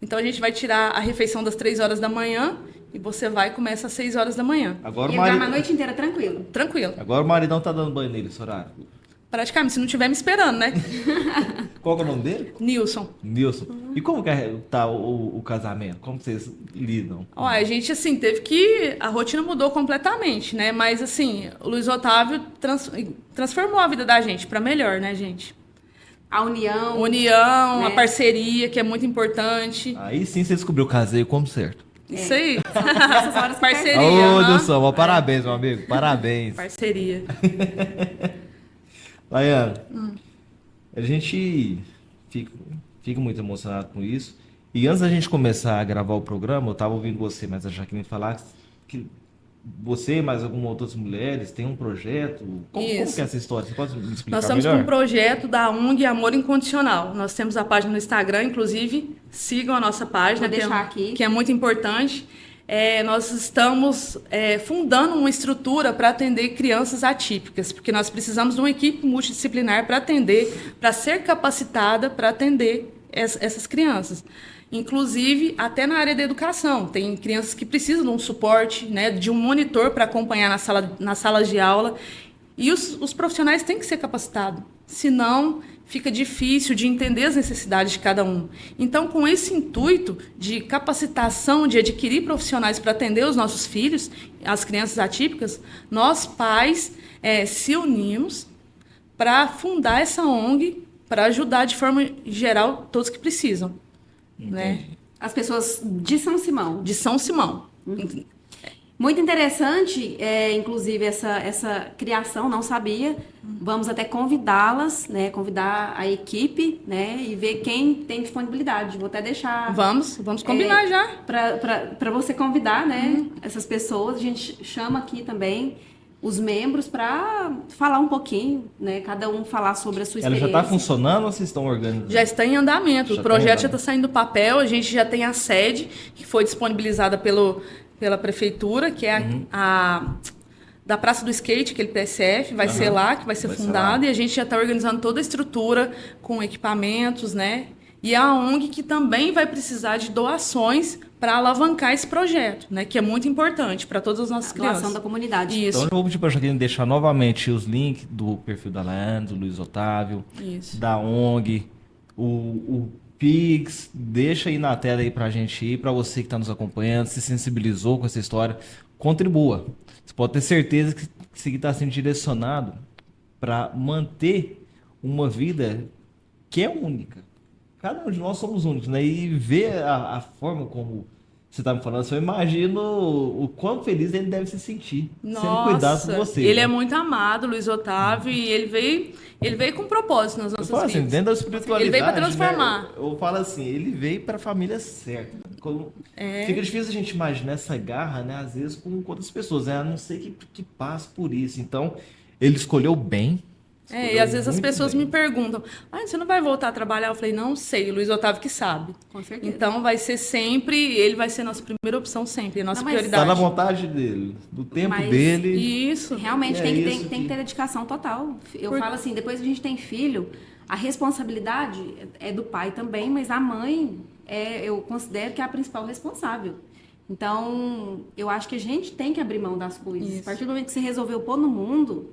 Speaker 3: Então a gente vai tirar a refeição das 3 horas da manhã e você vai e começa às 6 horas da manhã.
Speaker 1: Agora
Speaker 2: E
Speaker 1: o
Speaker 2: ele dorme a
Speaker 1: marido...
Speaker 2: noite inteira tranquilo.
Speaker 3: Tranquilo.
Speaker 1: Agora o maridão tá dando banho nele esse horário.
Speaker 3: Praticamente, se não estiver me esperando, né?
Speaker 1: Qual que é o nome dele?
Speaker 3: Nilson.
Speaker 1: Nilson. E como que tá o casamento? Como vocês lidam?
Speaker 3: Ó, a gente, assim, teve que... A rotina mudou completamente, né? Mas, assim, o Luiz Otávio transformou a vida da gente pra melhor, né, gente?
Speaker 2: A união.
Speaker 3: União,
Speaker 2: né?
Speaker 3: a parceria, que é muito importante.
Speaker 1: Aí sim você descobriu o caseio como certo.
Speaker 3: Isso aí.
Speaker 2: Nessas horas que
Speaker 3: Parceria.
Speaker 1: Ô,
Speaker 3: aham.
Speaker 1: Nilson, ó, parabéns, meu amigo. Parabéns.
Speaker 3: Parceria.
Speaker 1: Laiane, a gente fica muito emocionado com isso. E antes da gente começar a gravar o programa, eu tava ouvindo você, mas a Jaqueline falar que você e mais algumas outras mulheres têm um projeto. Como que é essa história? Você pode me explicar
Speaker 3: Nós estamos
Speaker 1: melhor?
Speaker 3: com um projeto da ONG Amor Incondicional. Nós temos a página no Instagram, inclusive, sigam a nossa página,
Speaker 2: Vou deixar aqui.
Speaker 3: que é muito importante. Nós estamos fundando uma estrutura para atender crianças atípicas, porque nós precisamos de uma equipe multidisciplinar para atender, para ser capacitada para atender essas crianças. Inclusive, até na área da educação. Tem crianças que precisam de um suporte, né, de um monitor para acompanhar nas salas de aula. E os profissionais têm que ser capacitados. Senão, fica difícil de entender as necessidades de cada um. Então, com esse intuito de capacitação, de adquirir profissionais para atender os nossos filhos, as crianças atípicas, nós, pais, se unimos para fundar essa ONG, para ajudar de forma geral todos que precisam. Né?
Speaker 2: As pessoas de São Simão.
Speaker 3: De São Simão.
Speaker 2: Muito interessante, inclusive, essa criação, não sabia. Vamos até convidá-las, né? Convidar a equipe, né? E ver quem tem disponibilidade. Vou até deixar
Speaker 3: Vamos combinar já.
Speaker 2: para você convidar, né? Essas pessoas. A gente chama aqui também os membros para falar um pouquinho, né? Cada um falar sobre a sua
Speaker 1: Ela
Speaker 2: experiência.
Speaker 1: já está funcionando ou vocês estão organizando?
Speaker 3: Já está em andamento.
Speaker 1: Já
Speaker 3: O projeto
Speaker 1: tá
Speaker 3: já está saindo do papel. A gente já tem a sede, que foi disponibilizada pela prefeitura, que é da Praça do Skate, aquele PSF, vai ser lá, que vai ser fundado. E a gente já está organizando toda a estrutura com equipamentos, né? E a ONG que também vai precisar de doações para alavancar esse projeto, né? Que é muito importante para todas as nossas crianças.
Speaker 2: Doação da comunidade.
Speaker 3: Isso.
Speaker 1: Então eu vou pedir para a Jaqueline deixar novamente os links do perfil da Laiane, do Luiz Otávio,
Speaker 3: Isso.
Speaker 1: da ONG, o Pix, deixa aí na tela aí pra gente ir, para você que está nos acompanhando, se sensibilizou com essa história, contribua. Você pode ter certeza que isso aqui está sendo direcionado para manter uma vida que é única. Cada um de nós somos únicos, né? E ver a forma como você está me falando, eu imagino o quão feliz ele deve se sentir sendo cuidado por você.
Speaker 3: Ele
Speaker 1: né?
Speaker 3: é muito amado, Luiz Otávio, e ele veio com propósito nas
Speaker 1: Eu
Speaker 3: nossas
Speaker 1: falo assim,
Speaker 3: vidas.
Speaker 1: dentro da espiritualidade,
Speaker 3: Ele veio para transformar.
Speaker 1: né, eu falo assim, ele veio para a família certa. Fica difícil a gente imaginar essa garra, né, às vezes, com outras pessoas, né, a não ser que passe por isso. Então, ele escolheu bem.
Speaker 3: E às vezes as
Speaker 1: muito
Speaker 3: pessoas
Speaker 1: bem.
Speaker 3: me perguntam, você não vai voltar a trabalhar? Eu falei, não sei, o Luiz Otávio que sabe.
Speaker 2: Com certeza.
Speaker 3: Então vai ser sempre, ele vai ser a nossa primeira opção sempre, a nossa
Speaker 2: Não, mas
Speaker 1: Está
Speaker 3: prioridade.
Speaker 1: na vontade dele, do tempo
Speaker 2: Mas
Speaker 1: dele.
Speaker 3: Isso.
Speaker 2: Realmente
Speaker 1: É
Speaker 2: tem
Speaker 1: isso
Speaker 2: que ter dedicação total. Eu
Speaker 3: Por-
Speaker 2: falo assim, depois que a gente tem filho, a responsabilidade é do pai também, mas a mãe eu considero que é a principal responsável. Então, eu acho que a gente tem que abrir mão das coisas.
Speaker 3: Isso.
Speaker 2: A partir do momento que você resolveu pôr no mundo,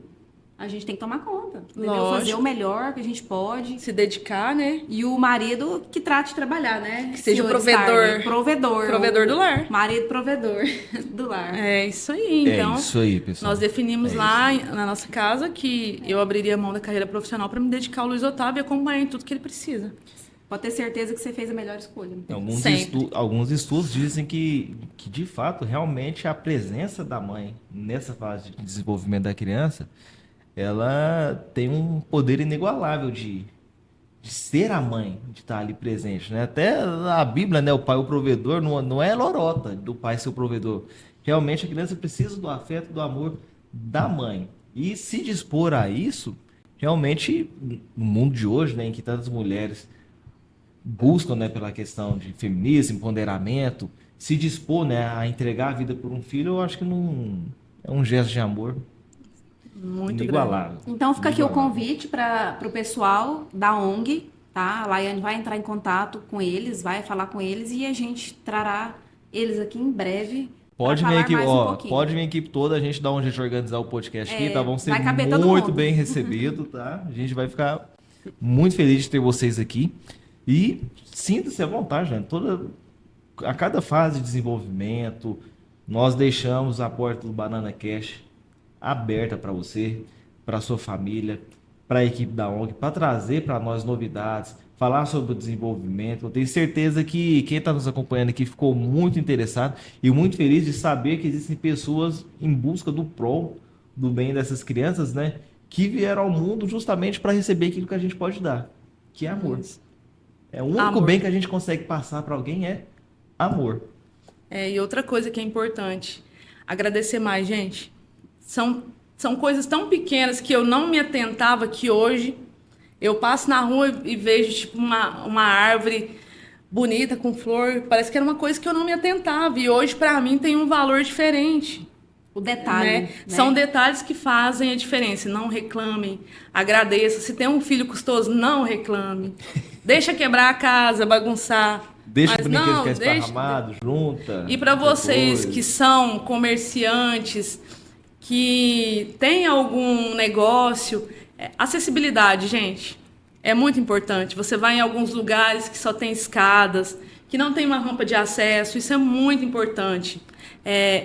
Speaker 2: a gente tem que tomar conta. Entendeu?
Speaker 3: Lógico.
Speaker 2: Fazer o melhor que a gente pode.
Speaker 3: Se dedicar, né?
Speaker 2: E o marido que trate de trabalhar, né?
Speaker 3: Que seja o
Speaker 2: Senhor
Speaker 3: provedor.
Speaker 2: Starling. Provedor.
Speaker 3: Provedor do lar.
Speaker 2: Marido provedor do lar.
Speaker 3: É isso aí, então.
Speaker 1: É isso aí, pessoal.
Speaker 3: Nós definimos lá na nossa casa que eu abriria a mão da carreira profissional para me dedicar ao Luiz Otávio e acompanhar em tudo que ele precisa.
Speaker 2: Pode ter certeza que você fez a melhor escolha.
Speaker 3: Sempre.
Speaker 1: Alguns estudos dizem que, de fato, realmente a presença da mãe nessa fase de desenvolvimento da criança, ela tem um poder inigualável de ser a mãe, de estar ali presente, né? Até a Bíblia, né? O pai, o provedor, não é lorota do pai ser o provedor. Realmente a criança precisa do afeto, do amor da mãe. E se dispor a isso, realmente, no mundo de hoje, né, em que tantas mulheres buscam, né, pela questão de feminismo, empoderamento, se dispor, né, a entregar a vida por um filho, eu acho que não é um gesto de amor
Speaker 3: Muito
Speaker 1: inigualável.
Speaker 2: Então fica aqui o
Speaker 1: Inigualável.
Speaker 2: convite para o pessoal da ONG, tá? A Laiane vai entrar em contato com eles, vai falar com eles e a gente trará eles aqui em breve.
Speaker 1: Pode
Speaker 2: pra
Speaker 1: vir
Speaker 2: falar
Speaker 1: aqui,
Speaker 2: mais um
Speaker 1: ó,
Speaker 2: pouquinho.
Speaker 1: pode vir a equipe toda, a gente dá um jeito de organizar o podcast aqui, tá? Vamos ser
Speaker 2: vai caber todo
Speaker 1: muito
Speaker 2: mundo.
Speaker 1: bem recebido, tá? A gente vai ficar muito feliz de ter vocês aqui. E sinta-se à vontade, né? A cada fase de desenvolvimento, nós deixamos a porta do Banana Cash aberta para você, para sua família, para a equipe da ONG, para trazer para nós novidades, falar sobre o desenvolvimento. Eu tenho certeza que quem está nos acompanhando aqui ficou muito interessado e muito feliz de saber que existem pessoas em busca do do bem dessas crianças, né? Que vieram ao mundo justamente para receber aquilo que a gente pode dar, que é amor. É o único
Speaker 3: Amor.
Speaker 1: bem que a gente consegue passar para alguém é amor.
Speaker 3: E outra coisa que é importante, agradecer mais, gente. São coisas tão pequenas que eu não me atentava que hoje eu passo na rua e vejo tipo uma árvore bonita com flor, parece que era uma coisa que eu não me atentava e hoje para mim tem um valor diferente.
Speaker 2: O detalhe.
Speaker 3: Né?
Speaker 2: Né?
Speaker 3: São detalhes que fazem a diferença. Não reclamem, agradeça. Se tem um filho custoso, não reclame. Deixa quebrar a casa, bagunçar.
Speaker 1: Deixa
Speaker 3: Mas
Speaker 1: o brinquedo
Speaker 3: não,
Speaker 1: ficar
Speaker 3: deixa-
Speaker 1: esparramado, junta.
Speaker 3: E para vocês
Speaker 1: depois.
Speaker 3: que são comerciantes, que têm algum negócio, acessibilidade, gente, é muito importante. Você vai em alguns lugares que só tem escadas, que não tem uma rampa de acesso, isso é muito importante.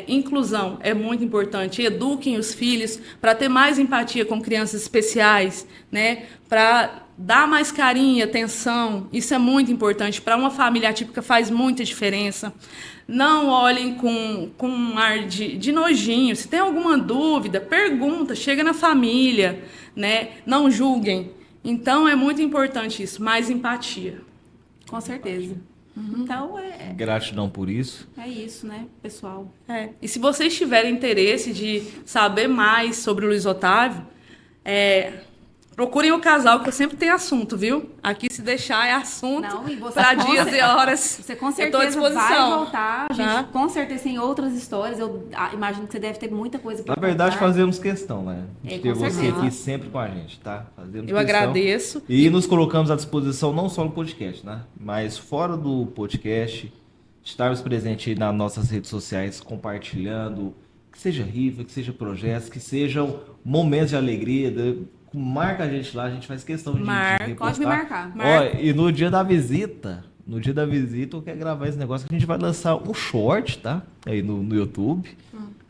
Speaker 3: Inclusão é muito importante. Eduquem os filhos para ter mais empatia com crianças especiais, né? Para Dá mais carinho, atenção, isso é muito importante. Para uma família atípica faz muita diferença. Não olhem com um ar de nojinho. Se tem alguma dúvida, pergunta, chega na família, né? Não julguem. Então, é muito importante isso, mais empatia.
Speaker 2: Com certeza. Então,
Speaker 1: Gratidão por isso.
Speaker 2: é isso, né, pessoal?
Speaker 3: E se vocês tiverem interesse de saber mais sobre o Luiz Otávio, procurem o casal, que eu sempre tenho assunto, viu? Aqui, se deixar, é assunto
Speaker 2: Não, e você
Speaker 3: para
Speaker 2: com
Speaker 3: dias
Speaker 2: cer-
Speaker 3: e horas.
Speaker 2: Você com
Speaker 3: Eu tô à
Speaker 2: certeza vai
Speaker 3: disposição.
Speaker 2: voltar. A gente
Speaker 3: Tá?
Speaker 2: com certeza tem outras histórias. Eu imagino que você deve ter muita coisa
Speaker 1: Na
Speaker 2: para
Speaker 1: verdade,
Speaker 2: contar.
Speaker 1: fazemos questão, né? De
Speaker 2: É,
Speaker 1: ter
Speaker 2: com
Speaker 1: você
Speaker 2: certeza.
Speaker 1: aqui sempre com a gente, tá? Fazemos
Speaker 3: Eu
Speaker 1: questão.
Speaker 3: agradeço.
Speaker 1: E nos colocamos à disposição não só no podcast, né? Mas fora do podcast, estarmos presentes aí nas nossas redes sociais, compartilhando, que seja rifa, que seja projetos, que sejam momentos de alegria. Marca a gente lá, a gente faz questão de repostar.
Speaker 2: Pode me marcar.
Speaker 1: Ó, e no dia da visita, eu quero gravar esse negócio que a gente vai lançar um short, tá? Aí no YouTube.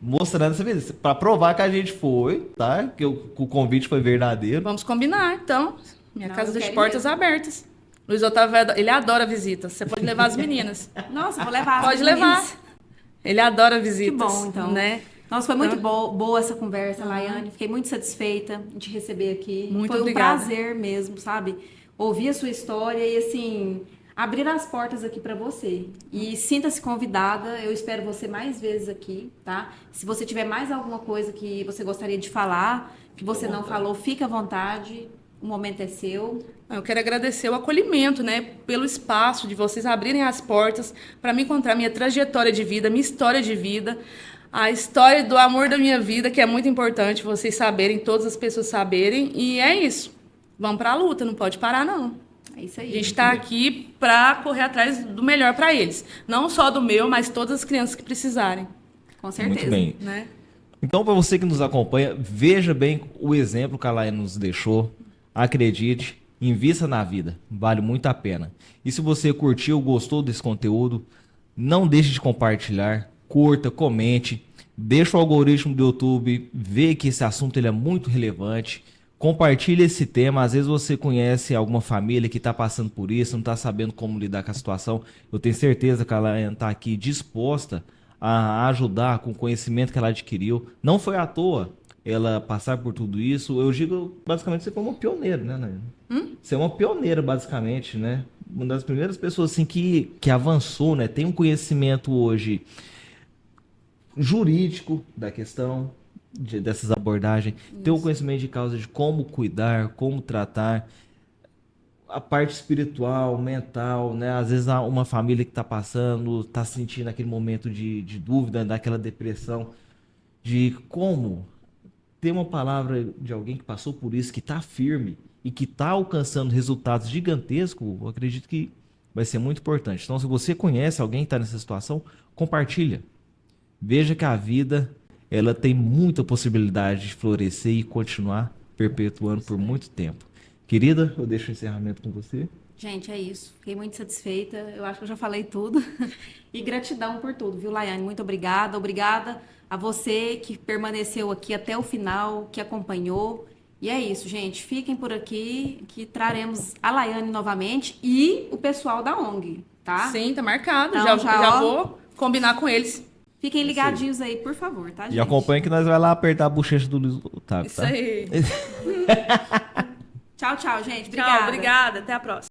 Speaker 1: Mostrando essa visita. Pra provar que a gente foi, tá? Que o convite foi verdadeiro.
Speaker 3: Vamos combinar, então. Minha
Speaker 2: Não,
Speaker 3: casa
Speaker 2: eu
Speaker 3: das
Speaker 2: quero
Speaker 3: portas
Speaker 2: mesmo.
Speaker 3: abertas. Luiz Otávio, ele adora visitas. Você pode levar as meninas.
Speaker 2: Nossa, vou levar as
Speaker 3: Pode
Speaker 2: meninas.
Speaker 3: levar. Ele adora visitas.
Speaker 2: Que bom, então.
Speaker 3: Né?
Speaker 2: Nossa, foi muito boa essa conversa, Laiane. Fiquei muito satisfeita de te receber aqui.
Speaker 3: Muito
Speaker 2: foi um
Speaker 3: obrigada.
Speaker 2: prazer mesmo, sabe? Ouvir a sua história e, assim, abrir as portas aqui para você. E sinta-se convidada. Eu espero você mais vezes aqui, tá? Se você tiver mais alguma coisa que você gostaria de falar, que você não falou, fique à vontade. O momento é seu.
Speaker 3: Eu quero agradecer o acolhimento, né, pelo espaço de vocês abrirem as portas para me contar minha trajetória de vida, minha história de vida, a história do amor da minha vida, que é muito importante vocês saberem, todas as pessoas saberem, e é isso. Vamos para a luta, não pode parar, não.
Speaker 2: É isso aí.
Speaker 3: A gente está aqui para correr atrás do melhor para eles. Não só do meu, mas todas as crianças que precisarem.
Speaker 2: Com certeza.
Speaker 1: Muito bem.
Speaker 3: Né?
Speaker 1: Então, para você que nos acompanha, veja bem o exemplo que a Laiane nos deixou. Acredite, invista na vida. Vale muito a pena. E se você curtiu, gostou desse conteúdo, não deixe de compartilhar, curta, comente, deixa o algoritmo do YouTube ver que esse assunto ele é muito relevante. Compartilhe esse tema. Às vezes você conhece alguma família que está passando por isso, não está sabendo como lidar com a situação. Eu tenho certeza que a Laiane está aqui disposta a ajudar com o conhecimento que ela adquiriu. Não foi à toa ela passar por tudo isso. Eu digo, basicamente, você foi uma pioneira, né, Laiane? Você é uma pioneira, basicamente, né? Uma das primeiras pessoas assim, que avançou, né? Tem um conhecimento hoje jurídico da questão, dessas abordagens. Tem um conhecimento de causa de como cuidar, como tratar. A parte espiritual, mental, né? Às vezes uma família que está passando, está sentindo aquele momento de dúvida, daquela depressão, de como ter uma palavra de alguém que passou por isso, que está firme e que está alcançando resultados gigantescos, eu acredito que vai ser muito importante. Então, se você conhece alguém que está nessa situação, compartilha. Veja que a vida ela tem muita possibilidade de florescer e continuar perpetuando por muito tempo. Querida, eu deixo o encerramento com você.
Speaker 2: Gente, é isso. Fiquei muito satisfeita. Eu acho que eu já falei tudo. E gratidão por tudo, viu, Laiane? Muito obrigada. Obrigada a você que permaneceu aqui até o final, que acompanhou. E é isso, gente. Fiquem por aqui, que traremos a Laiane novamente e o pessoal da ONG, tá?
Speaker 3: Sim, tá marcado.
Speaker 2: Então,
Speaker 3: já
Speaker 2: ó,
Speaker 3: vou combinar com eles.
Speaker 2: Fiquem ligadinhos aí, por favor, tá, gente?
Speaker 1: E acompanhe que nós vai lá apertar a bochecha do Luiz Otávio,
Speaker 3: Isso
Speaker 1: tá?
Speaker 3: aí.
Speaker 2: Tchau, tchau, gente.
Speaker 3: Tchau, obrigada. Até a próxima.